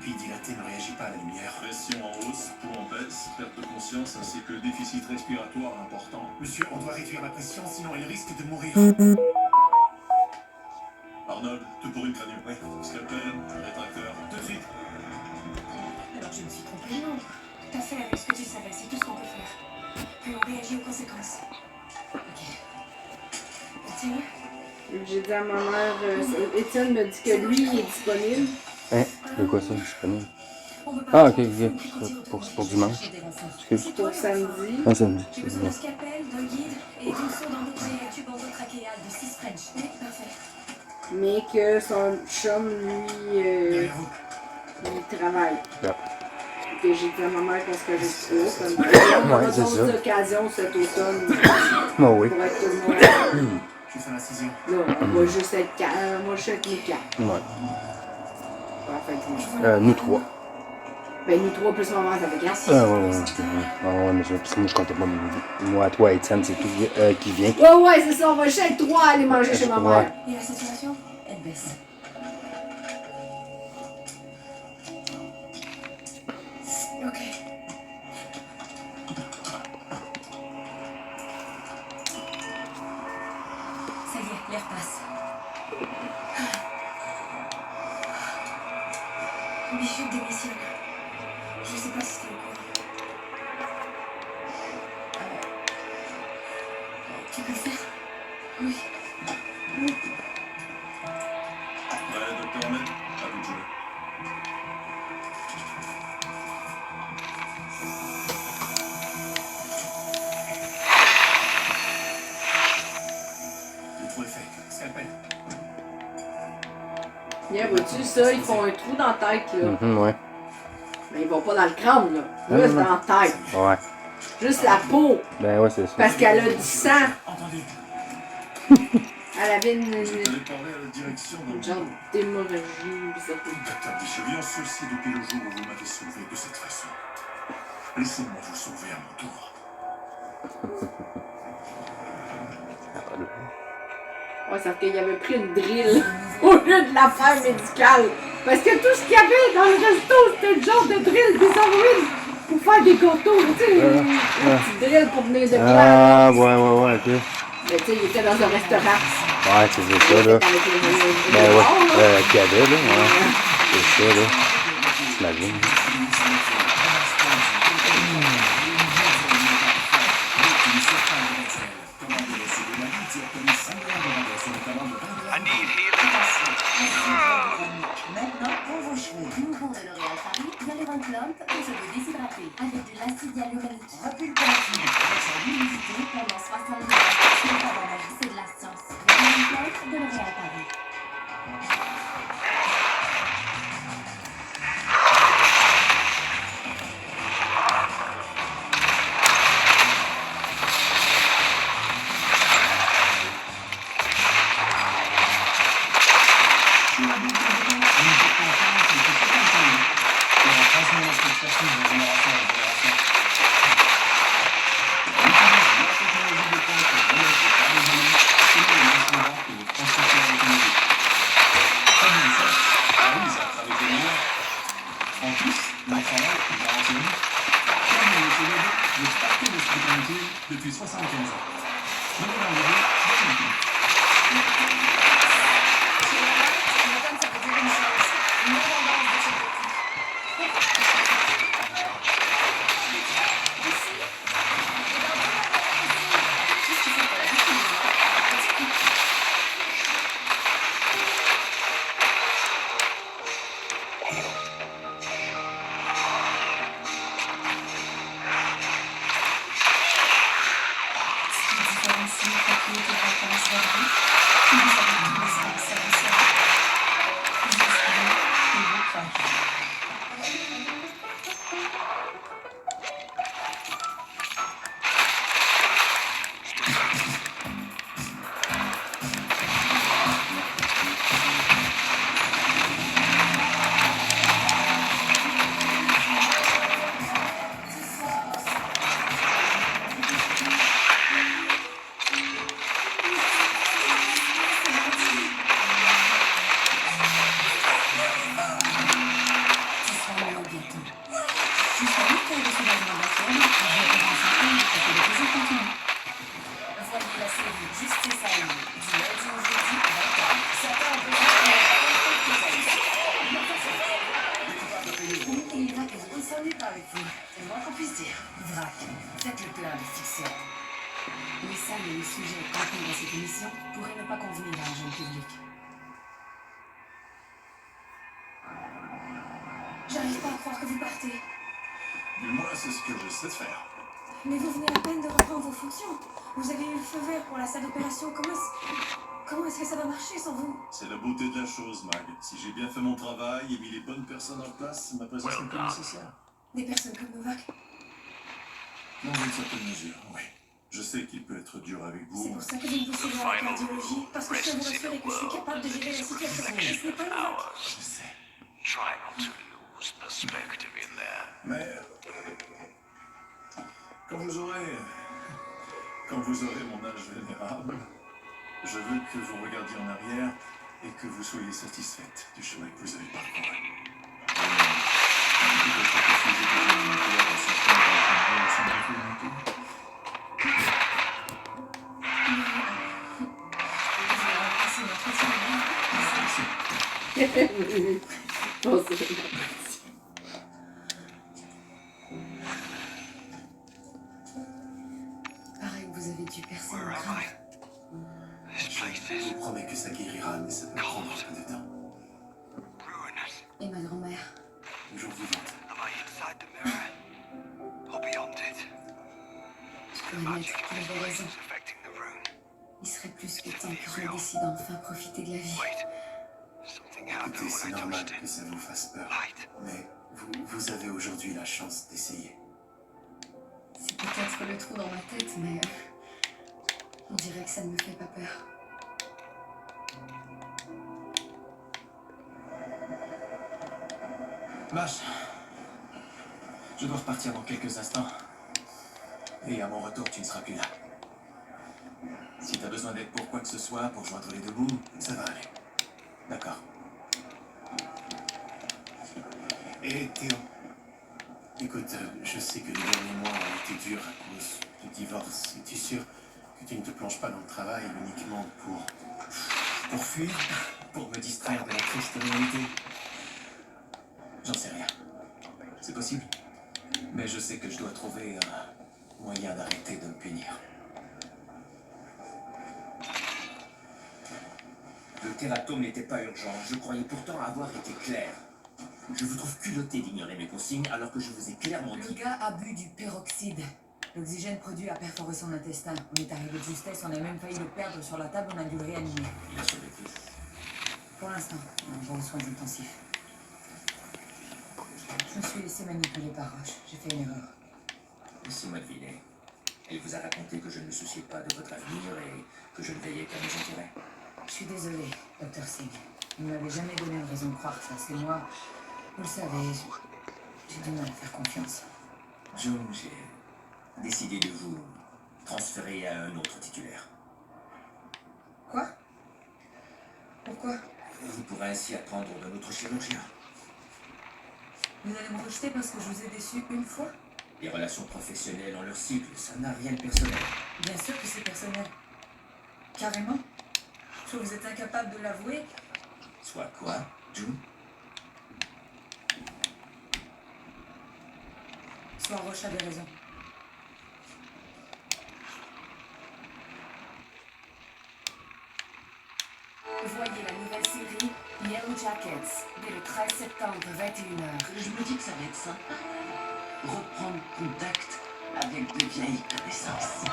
pupille dilatée ne réagit pas à la lumière. Pression en hausse, pouls en baisse, perte de conscience ainsi que déficit respiratoire important. Monsieur, on doit réduire la pression, sinon elle risque de mourir. Arnold, tout pour une crânio. Oui. Scalpel, rétracteur, tout de suite. Alors je me suis trompée, non. T'as fait avec ce que tu savais, c'est tout ce qu'on peut faire. Puis on réagit aux conséquences. Ok. Continue. J'ai dit à ma mère, Étienne me dit que lui, il est disponible. Hein? C'est quoi ça, disponible? On veut pas Ah, ok, faire ok. Pour dimanche. Excuse. Pour samedi. Ah, samedi. J'ai besoin d'un scalpel, d'un guide et d'une sonde endotrachéale un tube endotrachéal de 6 French. Oui, parfait. Mais que son chum, lui, Derrière vous. il travaille. Yeah. Que j'ai dit à ma mère qu'on se connaît trop. On aura c'est ça. d'autres occasions cet automne Oh oui. pour être tout le monde. Je vais faire l'incision. Là, on va juste être quatre. Moi, je suis avec mes quatre. Ouais. En fait, Nous trois. ben, nous trois plus maman, ça fait quatre. Ah, ouais. Ah, ouais, mais parce que moi, je comptais pas. Moi, toi, Étienne, c'est tout qui vient. Ouais, c'est ça. On va juste être trois à aller manger chez ma mère. Et la saturation, elle baisse. Ok. Ça y est, l'air passe. Bishop démissionne. Je sais pas si t'es au courant. Tu peux le faire? Oui. Ouais, docteur Ahmed, à vous de jouer. Le trou est fait. Scalpel. Bien, vois-tu, ça, ils font un trou dans la tête, là. Ouais. Mais ils vont pas dans le crâne, là. Non, Juste non. dans la tête. Ouais. Juste la peau. Ben ouais, c'est ça. Parce qu'elle a du sang. Entendu. Elle avait une Vous allez parler à la direction d'un genre d'hémorragie bizarre. Docteur Bishop, Je viens ceci depuis le jour où vous m'avez sauvé de cette façon. Laissez-moi vous sauver à mon tour. Ouais, sauf qu'il avait pris une drill au lieu de l'affaire médicale. Parce que tout ce qu'il y avait dans le resto, c'était le genre de drill des oreilles pour faire des gâteaux, tu sais. Un petit drill pour venir de place. Ah, ouais, ok. Mais tu sais, il était dans un restaurant. Ouais, c'est ça, là. Avec les Ben ouais. bars, là. Qu'il y avait, là. Ouais. C'est ça, là. T'imagines? Maintenant, pour vos cheveux, nouveau de L'Oréal Paris, Hyaluron Plump, aux cheveux déshydratés, avec de l'acide hyaluronique. Repulpatif, avec son humidité pendant 72 heures. C'est pas de la magie, c'est de la science. Hyaluron Plump de L'Oréal Paris. En plus, mon travail est garanti. Comme le CDD, je partais d'hospitalité depuis 75 ans. Je vous l'enverrai Ce qui différencie le papier détails et les sujets contenus dans cette émission pourraient ne pas convenir à un jeune public. J'arrive pas à croire que vous partez. Du moins, c'est ce que je sais faire. Mais vous venez à peine de reprendre vos fonctions. Vous avez eu le feu vert pour la salle d'opération. Comment est-ce que ça va marcher sans vous? C'est la beauté de la chose, Mag. Si j'ai bien fait mon travail et mis les bonnes personnes en place, ma présence n'est plus nécessaire. Des personnes comme Novak. Dans une certaine mesure, oui. Je sais qu'il peut être dur avec C'est vous. pour ça que vous me poussez vers la cardiologie. Parce que je peux vous rassurer que je suis capable de gérer la situation. Et ce n'est pas Novak. Je sais. Try not to lose perspective in there. Mais quand vous aurez mon âge vénérable, je veux que vous regardiez en arrière et que vous soyez satisfaite du chemin que vous avez parcouru. Oh, c'est gentil. Pareil que vous avez dû percer Where mon am crâne. I? This place Je is vous promets que ça guérira, mais ça peut prendre un peu de temps. ruinous. Et ma grand-mère. Toujours vivante. Am I inside the mirror? Or beyond it? Je The peux magic admettre in qu'il this avait place raison. is affecting the room. Il serait plus que temps que je décide enfin profiter de la vie. Wait. Something happened Écoutez, c'est when I normal touched it. que ça vous fasse peur. Light. Mais vous avez aujourd'hui la chance d'essayer. C'est peut-être le trou dans ma tête, mais on dirait que ça ne me fait pas peur. Vache. Je dois repartir dans quelques instants. Et à mon retour, tu ne seras plus là. Si t'as besoin d'aide pour quoi que ce soit, pour joindre les deux bouts, ça va aller. D'accord. Et Théo, écoute, je sais que les derniers mois ont été durs à cause du divorce. Es-tu sûr que tu ne te plonges pas dans le travail uniquement pour fuir, Pour me distraire de la triste réalité. J'en sais rien. C'est possible. Mais je sais que je dois trouver un moyen d'arrêter de me punir. Le tératome n'était pas urgent. Je croyais pourtant avoir été clair. Je vous trouve culotté d'ignorer mes consignes alors que je vous ai clairement Le dit. gars a bu du peroxyde. L'oxygène produit a perforé son intestin. On est arrivé de justesse, on a même failli le perdre sur la table, on a dû le réanimer. Il a survécu. Pour l'instant, on va aux soins intensifs. Je me suis laissé manipuler par Roche. J'ai fait une erreur. Laissez-moi deviner. Elle vous a raconté que je ne me souciais pas de votre avenir et que je ne veillais qu'à mes intérêts. Je suis désolé, Dr. Singh. Vous ne m'avez jamais donné de raison de croire ça. C'est moi. Vous le savez, j'ai du mal à faire confiance. June, j'ai décidé de vous transférer à un autre titulaire. Quoi? Pourquoi? Vous pourrez ainsi apprendre de notre chirurgien. Vous allez me rejeter parce que je vous ai déçu une fois? Les relations professionnelles ont leur cycle, ça n'a rien de personnel. Bien sûr que c'est personnel. Carrément. Soit vous êtes incapable de l'avouer, Soit quoi, June? soit Roche avait raison. Voyez la nouvelle série Yellow Jackets dès le 13 septembre 21h. Je me dis que ça va être sympa. Reprendre contact avec de vieilles connaissances.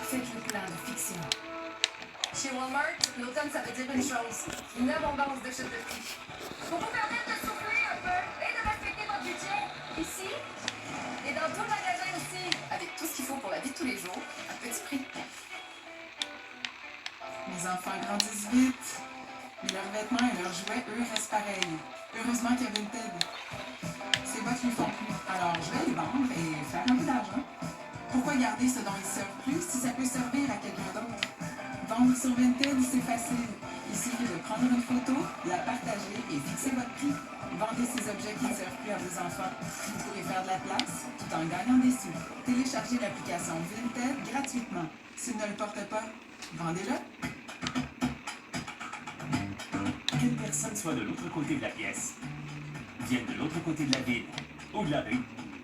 Faites le plein de fiction. Chez Walmart, l'automne, ça veut dire une chose. Une abondance de chutes de prix. Pour vous permettre de souffler un peu et de respecter votre budget, ici et dans tout le magasin aussi, avec tout ce qu'il faut pour la vie de tous les jours, à petit prix. Les enfants grandissent vite. Mais leurs vêtements et leurs jouets, eux, restent pareils. Heureusement qu'il y avait une tête. Ces bottes lui font plus. Alors, je vais les vendre et faire un peu d'argent. Pourquoi garder ce dont ils servent plus si ça peut servir à quelqu'un d'autre? Vendre sur Vinted, c'est facile. Il suffit de prendre une photo, la partager et fixer votre prix. Vendez ces objets qui ne servent plus à vos enfants. Vous pourrez faire de la place tout en gagnant des sous. Téléchargez l'application Vinted gratuitement. S'il ne le porte pas, vendez-le. Qu'une personne soit de l'autre côté de la pièce, vienne de l'autre côté de la ville ou de la rue,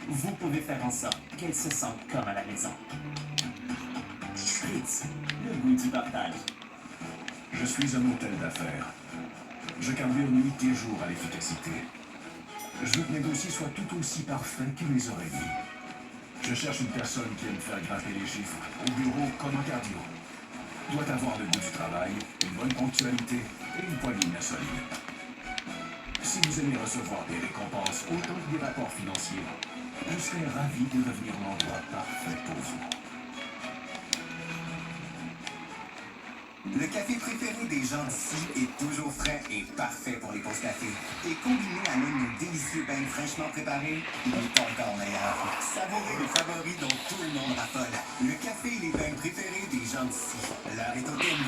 vous pouvez faire en sorte qu'elle se sente comme à la maison. Ritz. Le goût du partage. Je suis un hôtel d'affaires. Je carbure nuit et jour à l'efficacité. Je veux que mes dossiers soient tout aussi parfaits qu'il les aurait dit. Je cherche une personne qui aime faire grimper les chiffres, au bureau comme en cardio. Doit avoir le goût du travail, une bonne ponctualité et une poignée de main solide. Si vous aimez recevoir des récompenses autant que des rapports financiers, je serais ravi de devenir l'endroit parfait pour vous. Le café préféré des gens d'ici est toujours frais et parfait pour les pauses café. Et combiné à l'un de nos délicieux bains fraîchement préparés, il est encore meilleur. Savourez le favori dont tout le monde raffole. Le café et les bains préférés des gens d'ici. L'heure est au thème.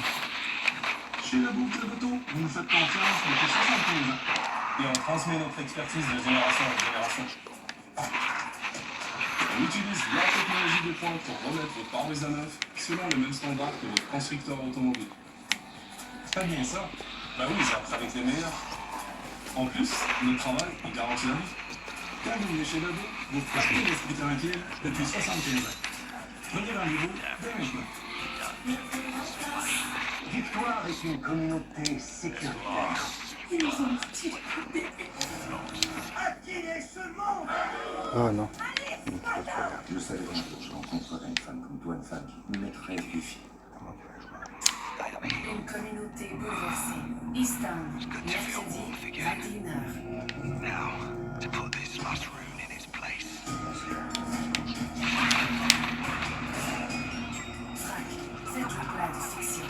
Chez la boucle de Beto, vous nous faites confiance depuis 75 ans. Et on transmet notre expertise de génération en génération. On utilise la technologie de pointe pour remettre vos pare-brise à neuf selon le même standard que votre constructeur automobile. C'est pas bien ça? Bah oui, ça après avec les meilleurs. En plus, notre travail, il garantit la vie. Quand vous venez chez Beto, vous partez l'esprit tranquille depuis 75 ans. Prenez rendez-vous dès maintenant. Victoire avec une communauté sécuritaire. Ils nous ont tiré. À qui est ce monde? Oh non. Je savais un jour je rencontrerais une femme comme toi, une femme qui me mettrait au défi. Une communauté bouleversée. Easttown, mercredi, 21h. Now, to put this last rune in its place. Frac, c'est un plat de fiction.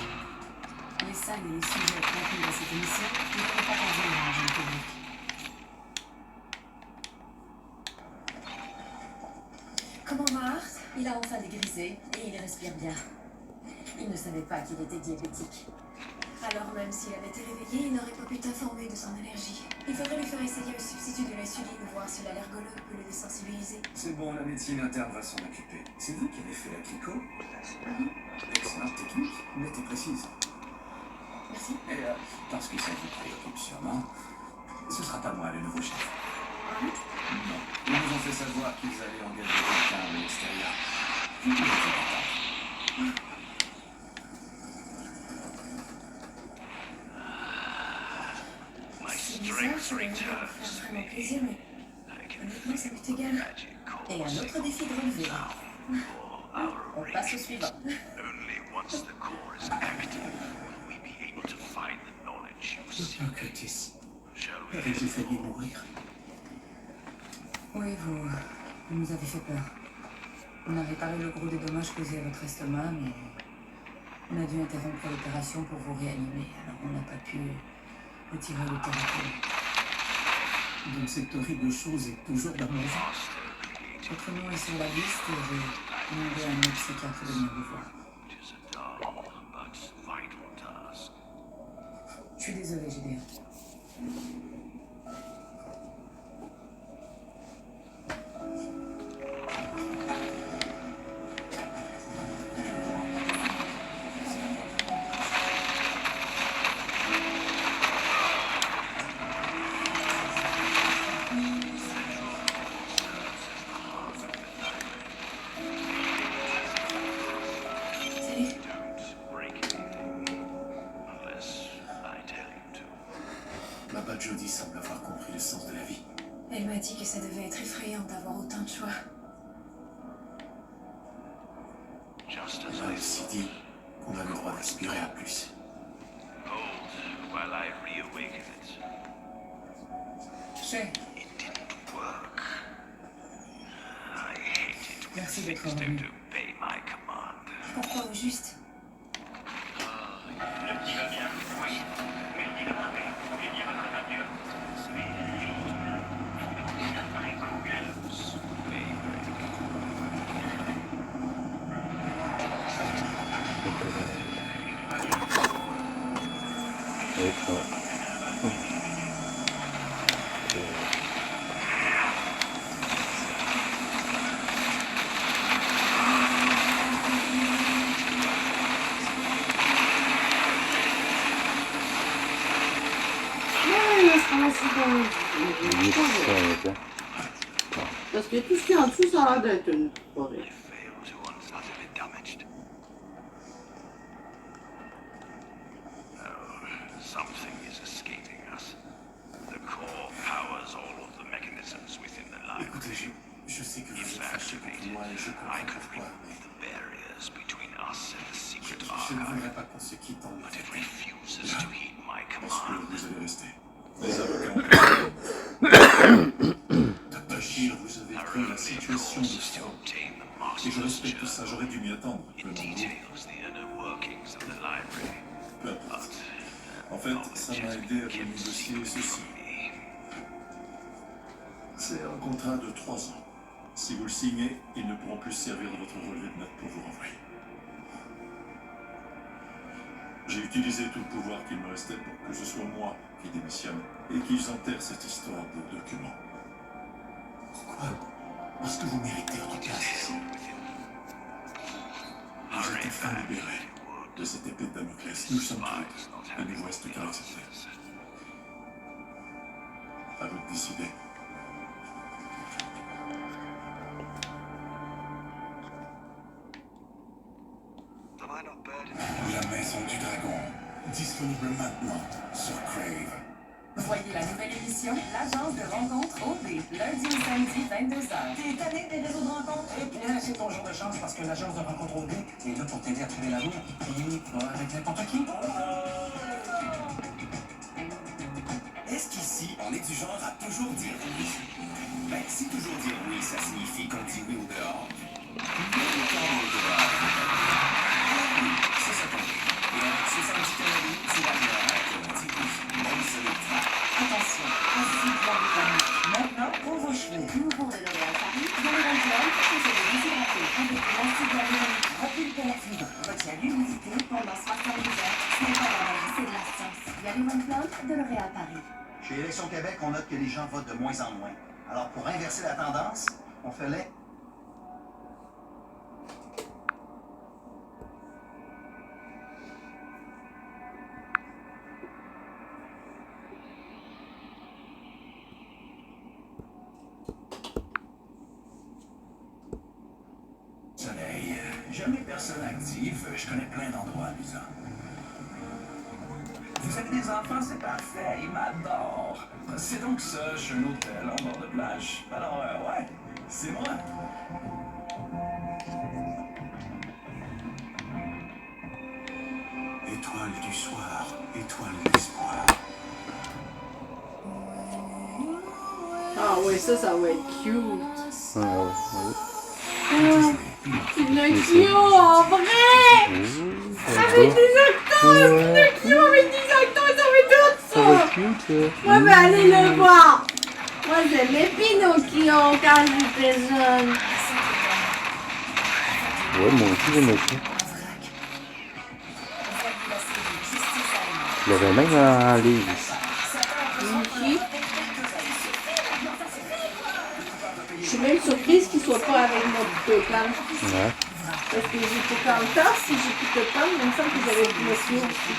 Les salles et les sujets contenus dans cette émission ne sont pas convenir en jeune public. Comment Mart? Il a enfin dégrisé et il respire bien. Il ne savait pas qu'il était diabétique. Alors même s'il avait été réveillé, il n'aurait pas pu t'informer de son allergie. Il faudrait lui faire essayer le substitut de l'insuline, voir si l'allergologue peut le désensibiliser. C'est bon, la médecine interne va s'en occuper. C'est vous qui avez fait la clico? Excellente technique, nette et précise. Merci. Et parce que ça vous préoccupe sûrement, ce sera pas moi le nouveau chef. Non. Ils nous ont fait savoir qu'ils allaient engager quelqu'un de l'extérieur. Vous pouvez attendre. C'est bizarre, ça va me faire vraiment plaisir, mais honnêtement, ça m'est égal. Et un autre défi de relever. On passe au suivant. Only once the core is active will we be able to find the knowledge you seek. Curtis, Shall we? avez-vous failli mourir? Oui, vous nous avez fait peur. On a réparé le gros des dommages causés à votre estomac, mais on a dû interrompre l'opération pour vous réanimer. Alors on n'a pas pu retirer le thérapie. Donc cette horrible chose est toujours dans mon ventre. Votre nom est sur la liste et j'ai demandé à un autre psychiatre de venir vous voir. It is a dull but vital task. Je suis désolée, Gédéon. Salut. Don't break anything unless I tell you to. Ma bad Jodie semble avoir compris le sens de la vie. Elle m'a dit que ça devait être effrayant d'avoir autant de choix. Just Elle as m'a I aussi dit qu'on a le droit d'aspirer à plus. hold while I reawaken it. Chez, It didn't work. I hate it when merci d'être things revenu. don't obey my command. Pourquoi au juste? Le petit va bien, oui. Mais il va bien, il y a votre nature. Parce que tout ce qui est en dessous, ça a l'air d'être une forêt. Fail to unutterly damaged. something is escaping us. The core powers all of the mechanisms within the library. Écoutez, je sais que vous If êtes fâché contre activated, moi et je I comprends could pourquoi, remove mais the barriers between us and the secret je ne archive, voudrais pas qu'on se quitte en but it effet. refuses to heed my Parce que command. vous allez rester. Les avocats Bachir, vous avez Our pris la only situation course de is to fond. obtain the Et je master's respecte journal. ça, j'aurais dû m'y attendre. It Peu nombreux. details the inner workings of the library. Peu importe. En fait, ça m'a aidé à vous négocier ceci. C'est un contrat de 3 ans. Si vous le signez, ils ne pourront plus servir de votre relevé de notes pour vous renvoyer. J'ai utilisé tout le pouvoir qu'il me restait pour que ce soit moi qui démissionne et qu'ils enterrent cette histoire de documents. Pourquoi? Parce que vous méritez votre place ici. Vous êtes enfin libérés de cette épée de Damoclès. Nous sommes toutes. Il ne vous reste qu'à l'accepter. À vous de décider. La Maison du Dragon. Disponible maintenant sur Crave. Voyez la nouvelle émission, l'agence de rencontres OB, lundi au samedi, 22h. T'es tanné des réseaux de rencontres? Eh bien, c'est ton jour de chance parce que l'agence de rencontre OB est là pour t'aider à trouver l'amour. Et pas avec n'importe qui. Est-ce qu'ici, on est du genre à toujours dire oui? Ben, si toujours dire oui, ça signifie qu'on dit oui au dehors. Oui au dehors. C'est ça qu'on dit. Et avec 70 calories, c'est la bière qu'on dit oui. Même sur le track. Attention, ainsi plan de famille. Maintenant, pour vos cheveux. Nouveau de L'Oréal Paris, Hyaluronium pour se déshydrater avec de l'acide hyaluronique. Repulpe la fibre. Retient l'humidité pendant 70 heures. Ce n'est pas la magie, c'est de la science. Hyaluronium de L'Oréal Paris. Chez Élections Québec, on note que les gens votent de moins en moins. Alors, pour inverser la tendance, on fait les... Soleil, jamais personne active, je connais plein d'endroits amusants. Vous avez des enfants, c'est parfait, ils m'adorent. C'est donc ça, je suis un hôtel en bord de plage. Alors, ouais, c'est moi. Étoile du soir, étoile d'espoir. Ah ouais, ça va être cute. Ah ouais. Pinocchio, en vrai! Avec des acteurs! Pinocchio avec des acteurs, ça va être tout Ça va ça! être cute. Moi, je vais aller le voir! Moi, j'aimais Pinocchio quand j'étais jeune. Ouais, moi aussi j'aimais ça. Il y avait même un livre. Mickey. Je suis même surprise qu'il soit pas avec notre Pan. Ouais. Parce que j'étais contente si j'écoutais pas, mais il me semble que j'avais Pinocchio aussi.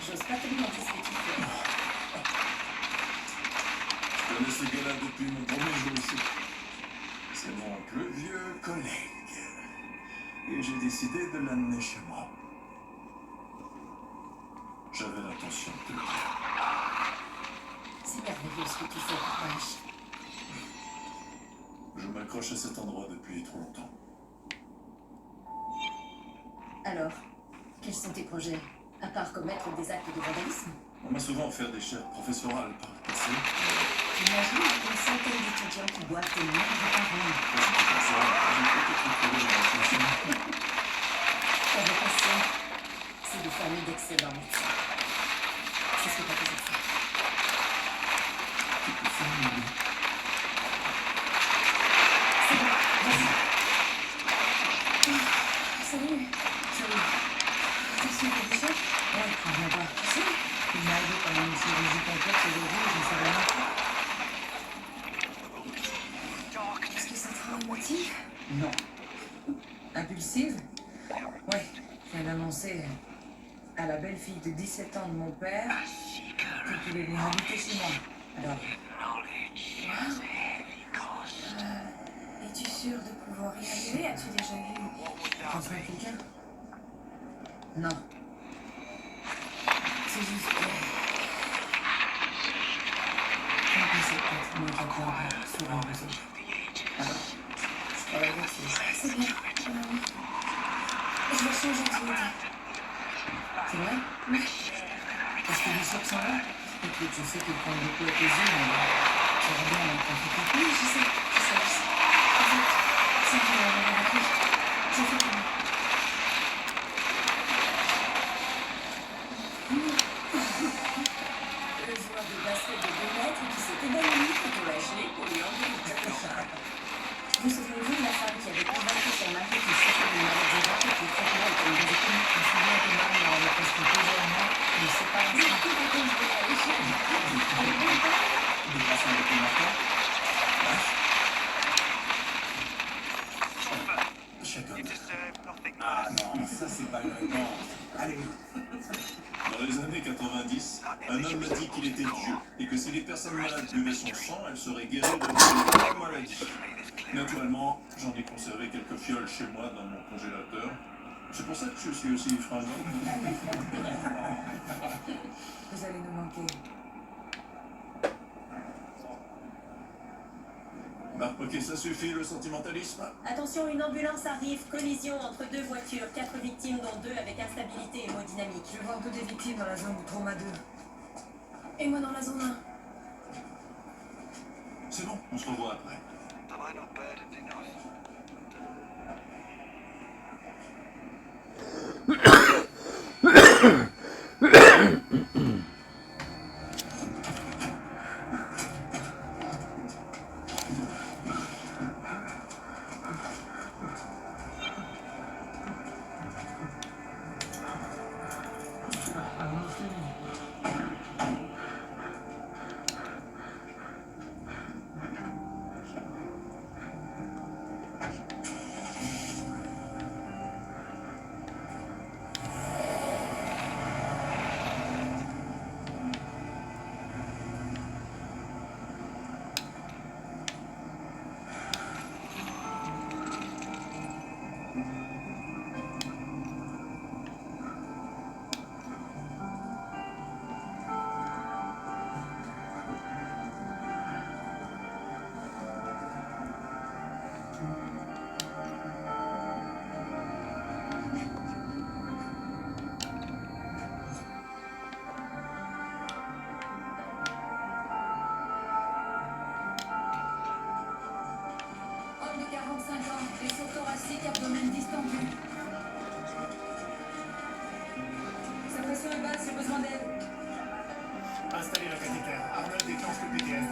J'ose pas te demander ce que tu fais. Je connais ce gars-là depuis mon premier jour ici. C'est mon plus vieux collègue. Et j'ai décidé de l'amener chez moi. J'avais l'intention de le dire. C'est merveilleux ce que tu fais, Punch. Je m'accroche à cet endroit depuis trop longtemps. Alors, quels sont tes projets? À part commettre des actes de vandalisme? On m'a souvent offert des chaires professorales par le passé. Imagine une centaine d'étudiants qui boivent tes mains de parole. Ta vocation, c'est de former d'excellence. C'est ce que tu as toujours fait. C'est bon, vas-y. Salut. Salut. T'as reçu quelque chose? Ouais, on vient voir. Si, il m'a aidé pendant une chirurgie complexe aujourd'hui, je ne sais pas. Est-ce que ça te rend émotive? Non. Impulsive? Ouais, je viens d'annoncer à la belle-fille de 17 ans de mon père qu'il pouvait venir habiter chez moi. Alors, Non. C'est juste que... C'est peut-être moi qui accorde souvent aux autres. Alors, je travaille avec ces... C'est bien. Je vais changer d'idée. C'est vrai? Oui. Parce que les chips sont là. Et puis je sais qu'ils prennent beaucoup à tes yeux, mais j'aurais bien en profiter. Oui, je sais. En fait, sans que l'avoir appris, je fais comme... Le joueur de basket de 2 mètres qui s'est évanoui quand on l'a gelé pour lui enlever le capuchon. Vous souvenez-vous de la femme qui avait convaincu son mari qu'il souffrait d'une maladie rare et que le traitement était une ridicule? Je me souviens que maman avait presque plusieurs mois, mais c'est pas Mais grave. écoute, quand je vais à l'échelle. Des relations avec les enfants. Chacun. Ah non, ça c'est pas une réponse. Allez. Dans les années 90, un homme m'a dit qu'il était Dieu et que si les personnes malades buvaient son sang, elles seraient guéries de toute maladie. Naturellement, j'en ai conservé quelques fioles chez moi dans mon congélateur. C'est pour ça que je suis aussi fringant. Vous allez nous manquer. Bah, ok, ça suffit le sentimentalisme. Attention, une ambulance arrive. Collision entre 2 voitures. 4 victimes, dont 2 avec instabilité hémodynamique. Je vois un peu des victimes dans la zone du trauma 2. Et moi dans la zone 1. C'est bon, on se revoit après. Homme de 45 ans, blessure thoracique, abdomen distendu. Sa pression est basse, j'ai besoin d'aide. Installez le cathéter. Arnold déclenche le PTN.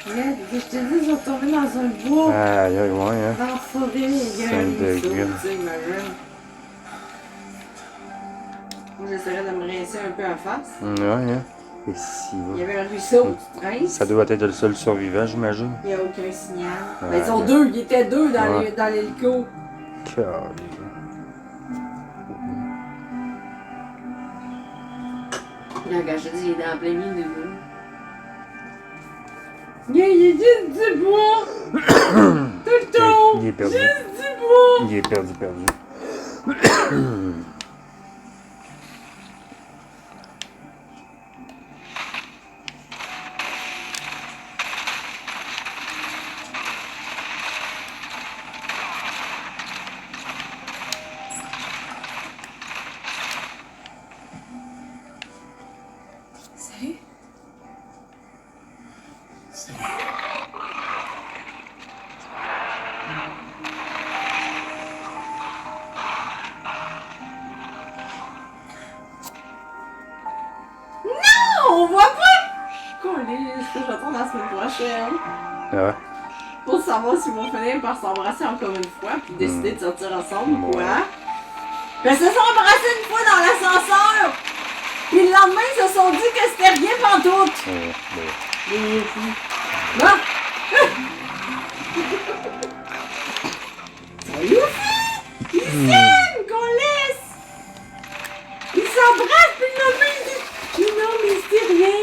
Regarde, je te dis, ils sont tombés dans un bois. Aïe, aïe, ouais, hein. Dans la forêt, il y a 5 un degrés. saut, tu sais, imagine. Moi, j'essaierais de me rincer un peu en face. Ouais, hein. Et si, Il y avait un ruisseau, tu te rinces. ça doit être le seul survivant, j'imagine. Il n'y a aucun signal. Ah, Ben, ils sont ouais. deux, ils étaient deux dans Ouais. dans l'hélico. Calé. Là, regarde, je te dis, il est dans plein milieu de vous. Il est juste du bois! Tout le temps! Il est perdu. Juste du bois! Il est perdu. Salut. que j'attends la semaine prochaine. Ah ouais? Pour savoir s'ils vont finir par s'embrasser encore une fois, puis décider de sortir ensemble ou quoi. Ben, ils se sont embrassés une fois dans l'ascenseur! Puis le lendemain, ils se sont dit que c'était rien pantoute! Non! Soyez aussi! Ils s'aiment, qu'on laisse! Ils s'embrassent, puis le lendemain, ils disent mais non, mais c'est rien!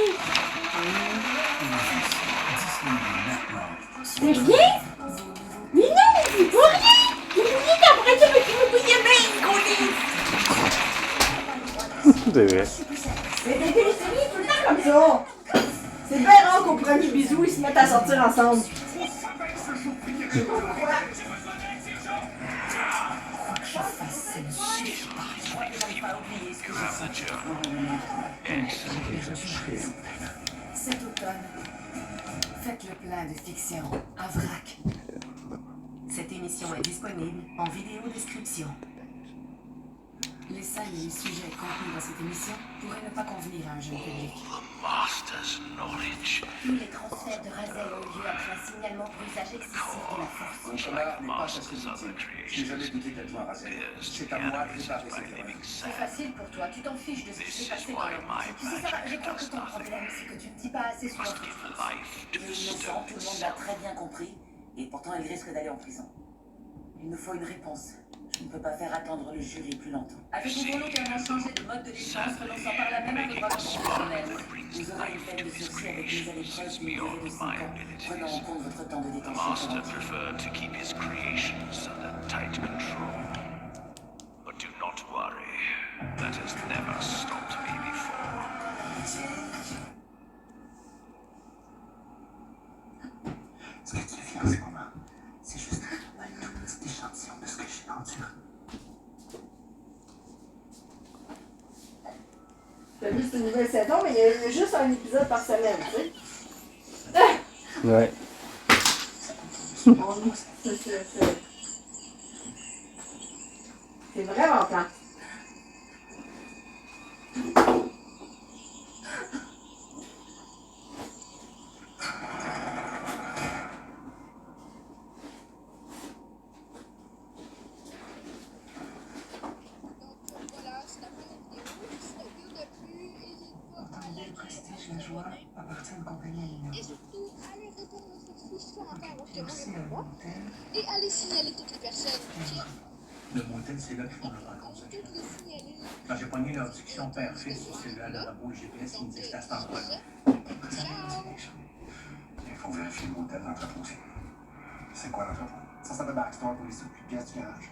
C'est rien? Mais non, mais c'est pas rien! Vous voulez t'embrasser avec une bouille main, qu'on laisse! C'est vrai. Mais des téléséries tout le temps comme ça! C'est bien rare qu'au premier bisou, ils se mettent à sortir ensemble. Cet automne, faites le plein de fiction à vrac. Cette émission est disponible en vidéo description. Les scènes et les sujets contenus dans cette émission pourraient ne pas convenir à un jeune public. Master's knowledge. Tous les transferts de Razel ont lieu après un signalement pour usage excessif de la force. Mon chemin n'est pas facile d'utiliser. Je n'ai jamais douté d'être un Razel. C'est à moi de préparer cette erreur. C'est facile pour toi, tu t'en fiches de ce qui s'est passé dans le monde. Tu sais, Sarah, je crois que ton problème, c'est que tu ne dis pas assez souvent ce que tu penses. Il est innocent, tout le monde l'a très bien compris, et pourtant il risque d'aller en prison. Il nous faut une réponse. Je ne peux pas faire attendre le jury plus longtemps. Avez-vous volontairement changé de mode de défense, renonçant par là même à votre action personnelle? Vous aurez une peine de sursis avec mise à l'épreuve d'une durée de 5 ans, prenant en compte votre temps de détention. Master preferred to keep his creations under tight control. But do not worry. That has never stopped me before. Ce que tu vis en ce moment, c'est juste un tout petit échantillon de ce que j'ai enduré. T'as vu, c'est une nouvelle saison, mais il y a juste un épisode par semaine, tu sais. Ouais. C'est vraiment plat. La joie appartient à une compagnie animale. Et surtout, allez répondre à cette fiche sur rapport au Il y a aussi un motel. et allez signaler toutes les personnes. Le motel, c'est là qu'ils font leur rencontre. Quand j'ai pogné leur discussion père-fils sur celui-là, le robot et le GPS, ils me disent que c'est à cet endroit-là. Il faut vérifier le motel d'entrepôt aussi. C'est quoi l'entrepôt? Ça s'appelle Backstore pour les sous plus pièces du garage.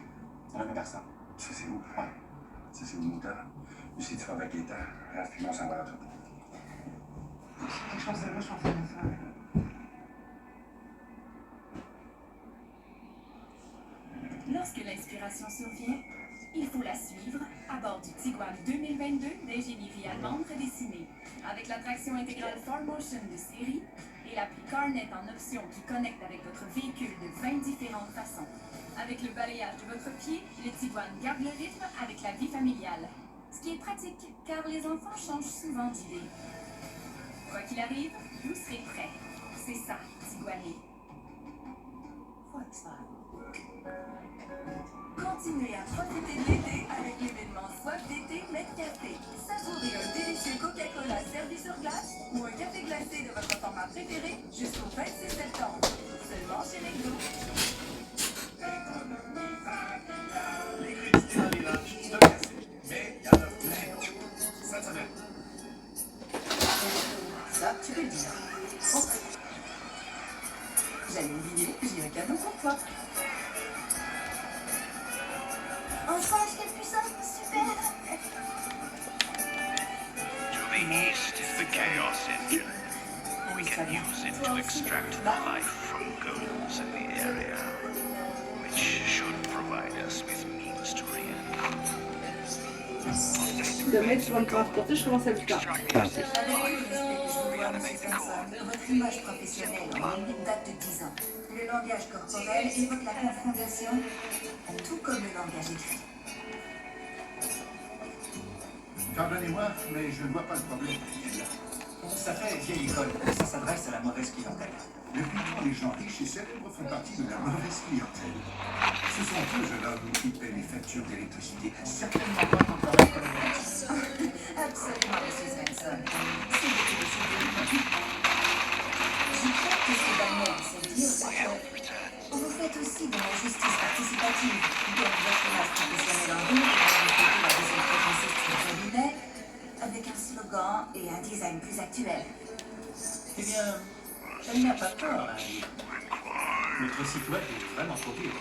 C'est la même personne. Ça, c'est où? Ouais. Ça, c'est où le motel? Ici, tu vas avec les terres. Reste, puis moi, ça va à l'entrepôt. Quelque chose de louche en train de faire. Lorsque l'inspiration survient, il faut la suivre à bord du Tiguan 2022 d'ingénierie allemande redessinée, avec la traction intégrale 4Motion de série et l'appli CarNet en option qui connecte avec votre véhicule de 20 différentes façons. Avec le balayage de votre pied, le Tiguan garde le rythme avec la vie familiale. Ce qui est pratique, car les enfants changent souvent d'idée. Quoi qu'il arrive, vous serez prêts. C'est ça, Tiguané. Continuez à profiter de l'été avec l'événement Soif d'été McCafé. Savourez un délicieux Coca-Cola servi sur glace ou un café glacé de votre format préféré jusqu'au 26 septembre. Seulement chez McDo. Les crédits dans les lunchs, c'est un classique. Mais il y en a plein d'autres. Cette semaine. Ça, tu peux le dire. J'allais oublier, j'ai un cadeau pour toi. Enfin, je t'ai plus ça, super. To the east is the Chaos Engine. We can use it to extract the life from golems in the area, which should provide us with means to reanimate. Demain, tu vas me transporter, je commence à 8 heures. Votre image professionnelle en limite date de 10 ans. Le langage corporel évoque la confrontation, tout comme le langage écrit. Pardonnez-moi, mais je ne vois pas le problème. Ça fait vieille école. Ça s'adresse à la mauvaise clientèle. Depuis quand les gens riches et célèbres font partie de la mauvaise clientèle? Ce sont eux, jeune homme, qui paient les factures d'électricité. Certainement pas ton travail collectif. Absolument, Monsieur Svensson. C'est de tout décider. Je crois que ce que Daniel s'est dit, c'est que vous faites aussi de la justice participative. Donc votre image professionnelle en ligne, vous reflétez la deuxième progressiste du cabinet, avec un slogan et un design plus actuel. Eh bien, elle n'a pas tort, Annie. Notre site web est vraiment trop vieux.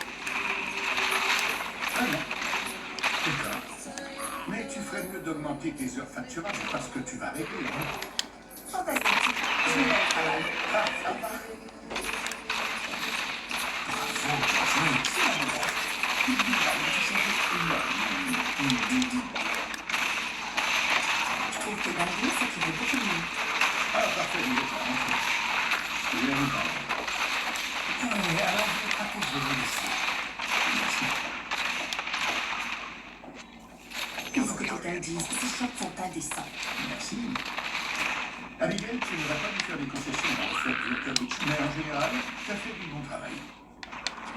Ah non. D'accord. Mais tu ferais mieux d'augmenter tes heures facturables parce que tu vas régler, hein? Fantastique. Je vais au travail. Au revoir. Je trouve que Daniel, c'est qu'il est beaucoup mieux. Ah, parfait, il est pas rentré. Il est rentré. Alors, je crois que je vais vous laisser. Merci. Qu'est-ce que quelqu'un dise? Ces chocs sont indécents. Merci. Abigail, tu ne vas pas lui faire des concessions dans le fait de Djokovic, mais en général, tu as fait du bon travail.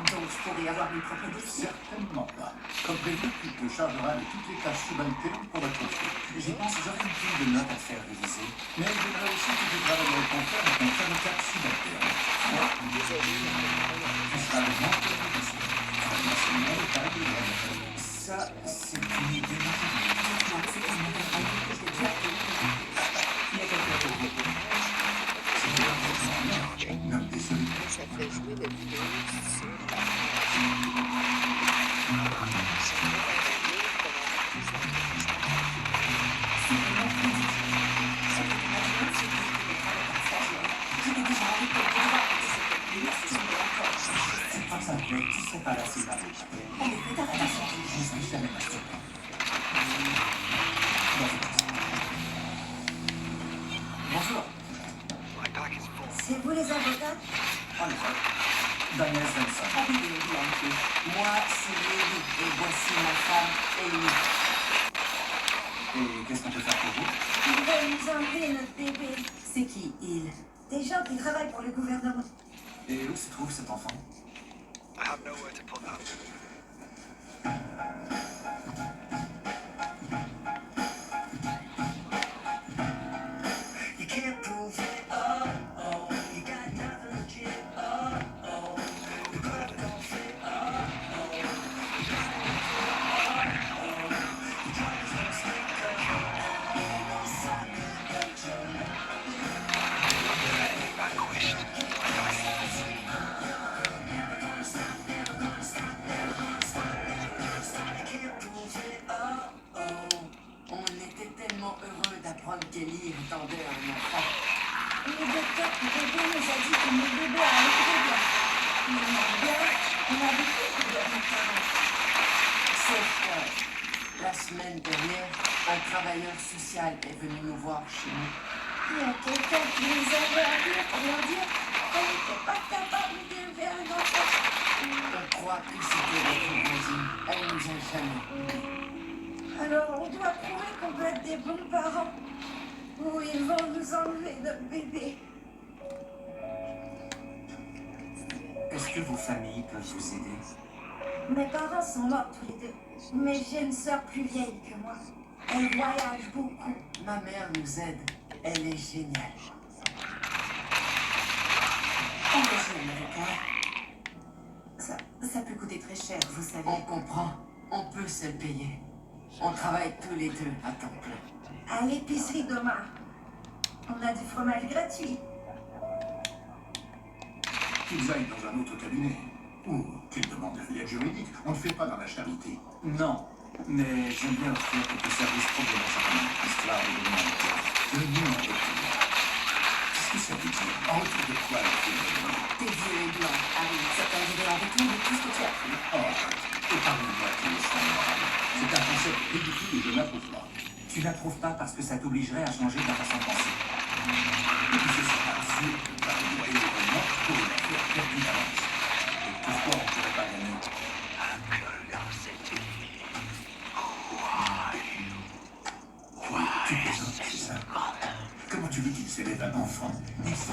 Donc, je pourrais avoir mes propres dossiers? Certainement pas. Comme prévu, tu te chargeras de toutes les tâches subalternes pour la confier. J'y pense, j'aurais une pile de notes à te faire réviser. Mais je voudrais aussi que tu travailles avec ton frère et ton caractère subalterne. Tu seras le membre de l'organisation. International et pas de l'ordre. Ça, c'est une idée matérielle. C'est un mauvais travail que je l'ai déjà fait. Il y a quelqu'un pour vous. C'est bien, non, désolé. Ça fait jouer des vidéos C'est pas ça, tu sais pas là, c'est pas vrai. On est fait à la nation. Je ne suis jamais masturbé. Bonjour. C'est vous les avocats? En effet. Daniel Svensson. Abigail Bianchi. Moi, c'est Lily et voici ma femme, Amy. Et qu'est-ce qu'on peut faire pour vous? Ils veulent nous enlever notre bébé. C'est qui, ils? Des gens qui travaillent pour le gouvernement. Et où se trouve cet enfant? I have nowhere to put that. You can't prove it, oh, oh. You got nothing legit, oh, oh. The crowd don't fit, oh, oh. You try to stick up, On était tellement heureux d'apprendre qu'Ellie attendait un enfant. Le docteur du bébé nous a dit que mon bébé allait très bien. Il allait bien, on avait fait que dormir avant. Sauf que la semaine dernière, un travailleur social est venu nous voir chez nous. Il y a quelqu'un qui nous avait appelé pour leur dire qu'on n'était pas capable d'élever un enfant. On croit que c'était notre voisine. Elle nous a jamais. Alors on doit prouver qu'on peut être des bons parents. Ou ils vont nous enlever notre bébé. Est-ce que vos familles peuvent vous aider? Mes parents sont morts tous les deux. Mais j'ai une sœur plus vieille que moi. Elle voyage beaucoup. Ma mère nous aide. Elle est géniale. Engagez un avocat. Ça peut coûter très cher, vous savez. On comprend. On peut se le payer. On travaille tous les deux à temps plein. À l'épicerie d'Omar. On a du fromage gratuit. Qu'ils aillent dans un autre cabinet. Ou qu'ils demandent l'aide juridique. On ne fait pas dans la charité. Non, mais j'aime bien offrir quelques services problématiques, histoire de donner un cœur. Le nom est plus. Qu'est-ce que ça veut dire? En retour de quoi, la fille? T'es vieux et blanc, Harry. Ça t'a aidé en retour de tout ce que tu as appris. Oh, épargne-moi qui est sans morale. C'est un concept ridicule et je n'approuve pas. Tu l'approuves pas parce que ça t'obligerait à changer ta façon de penser. Et puis ce sera absurde de parler énormément pour une affaire perdue d'avance. Et pourquoi on ne pourrait pas gagner? Tu plaisantes, c'est ça? Comment tu veux qu'il s'élève un enfant? C'est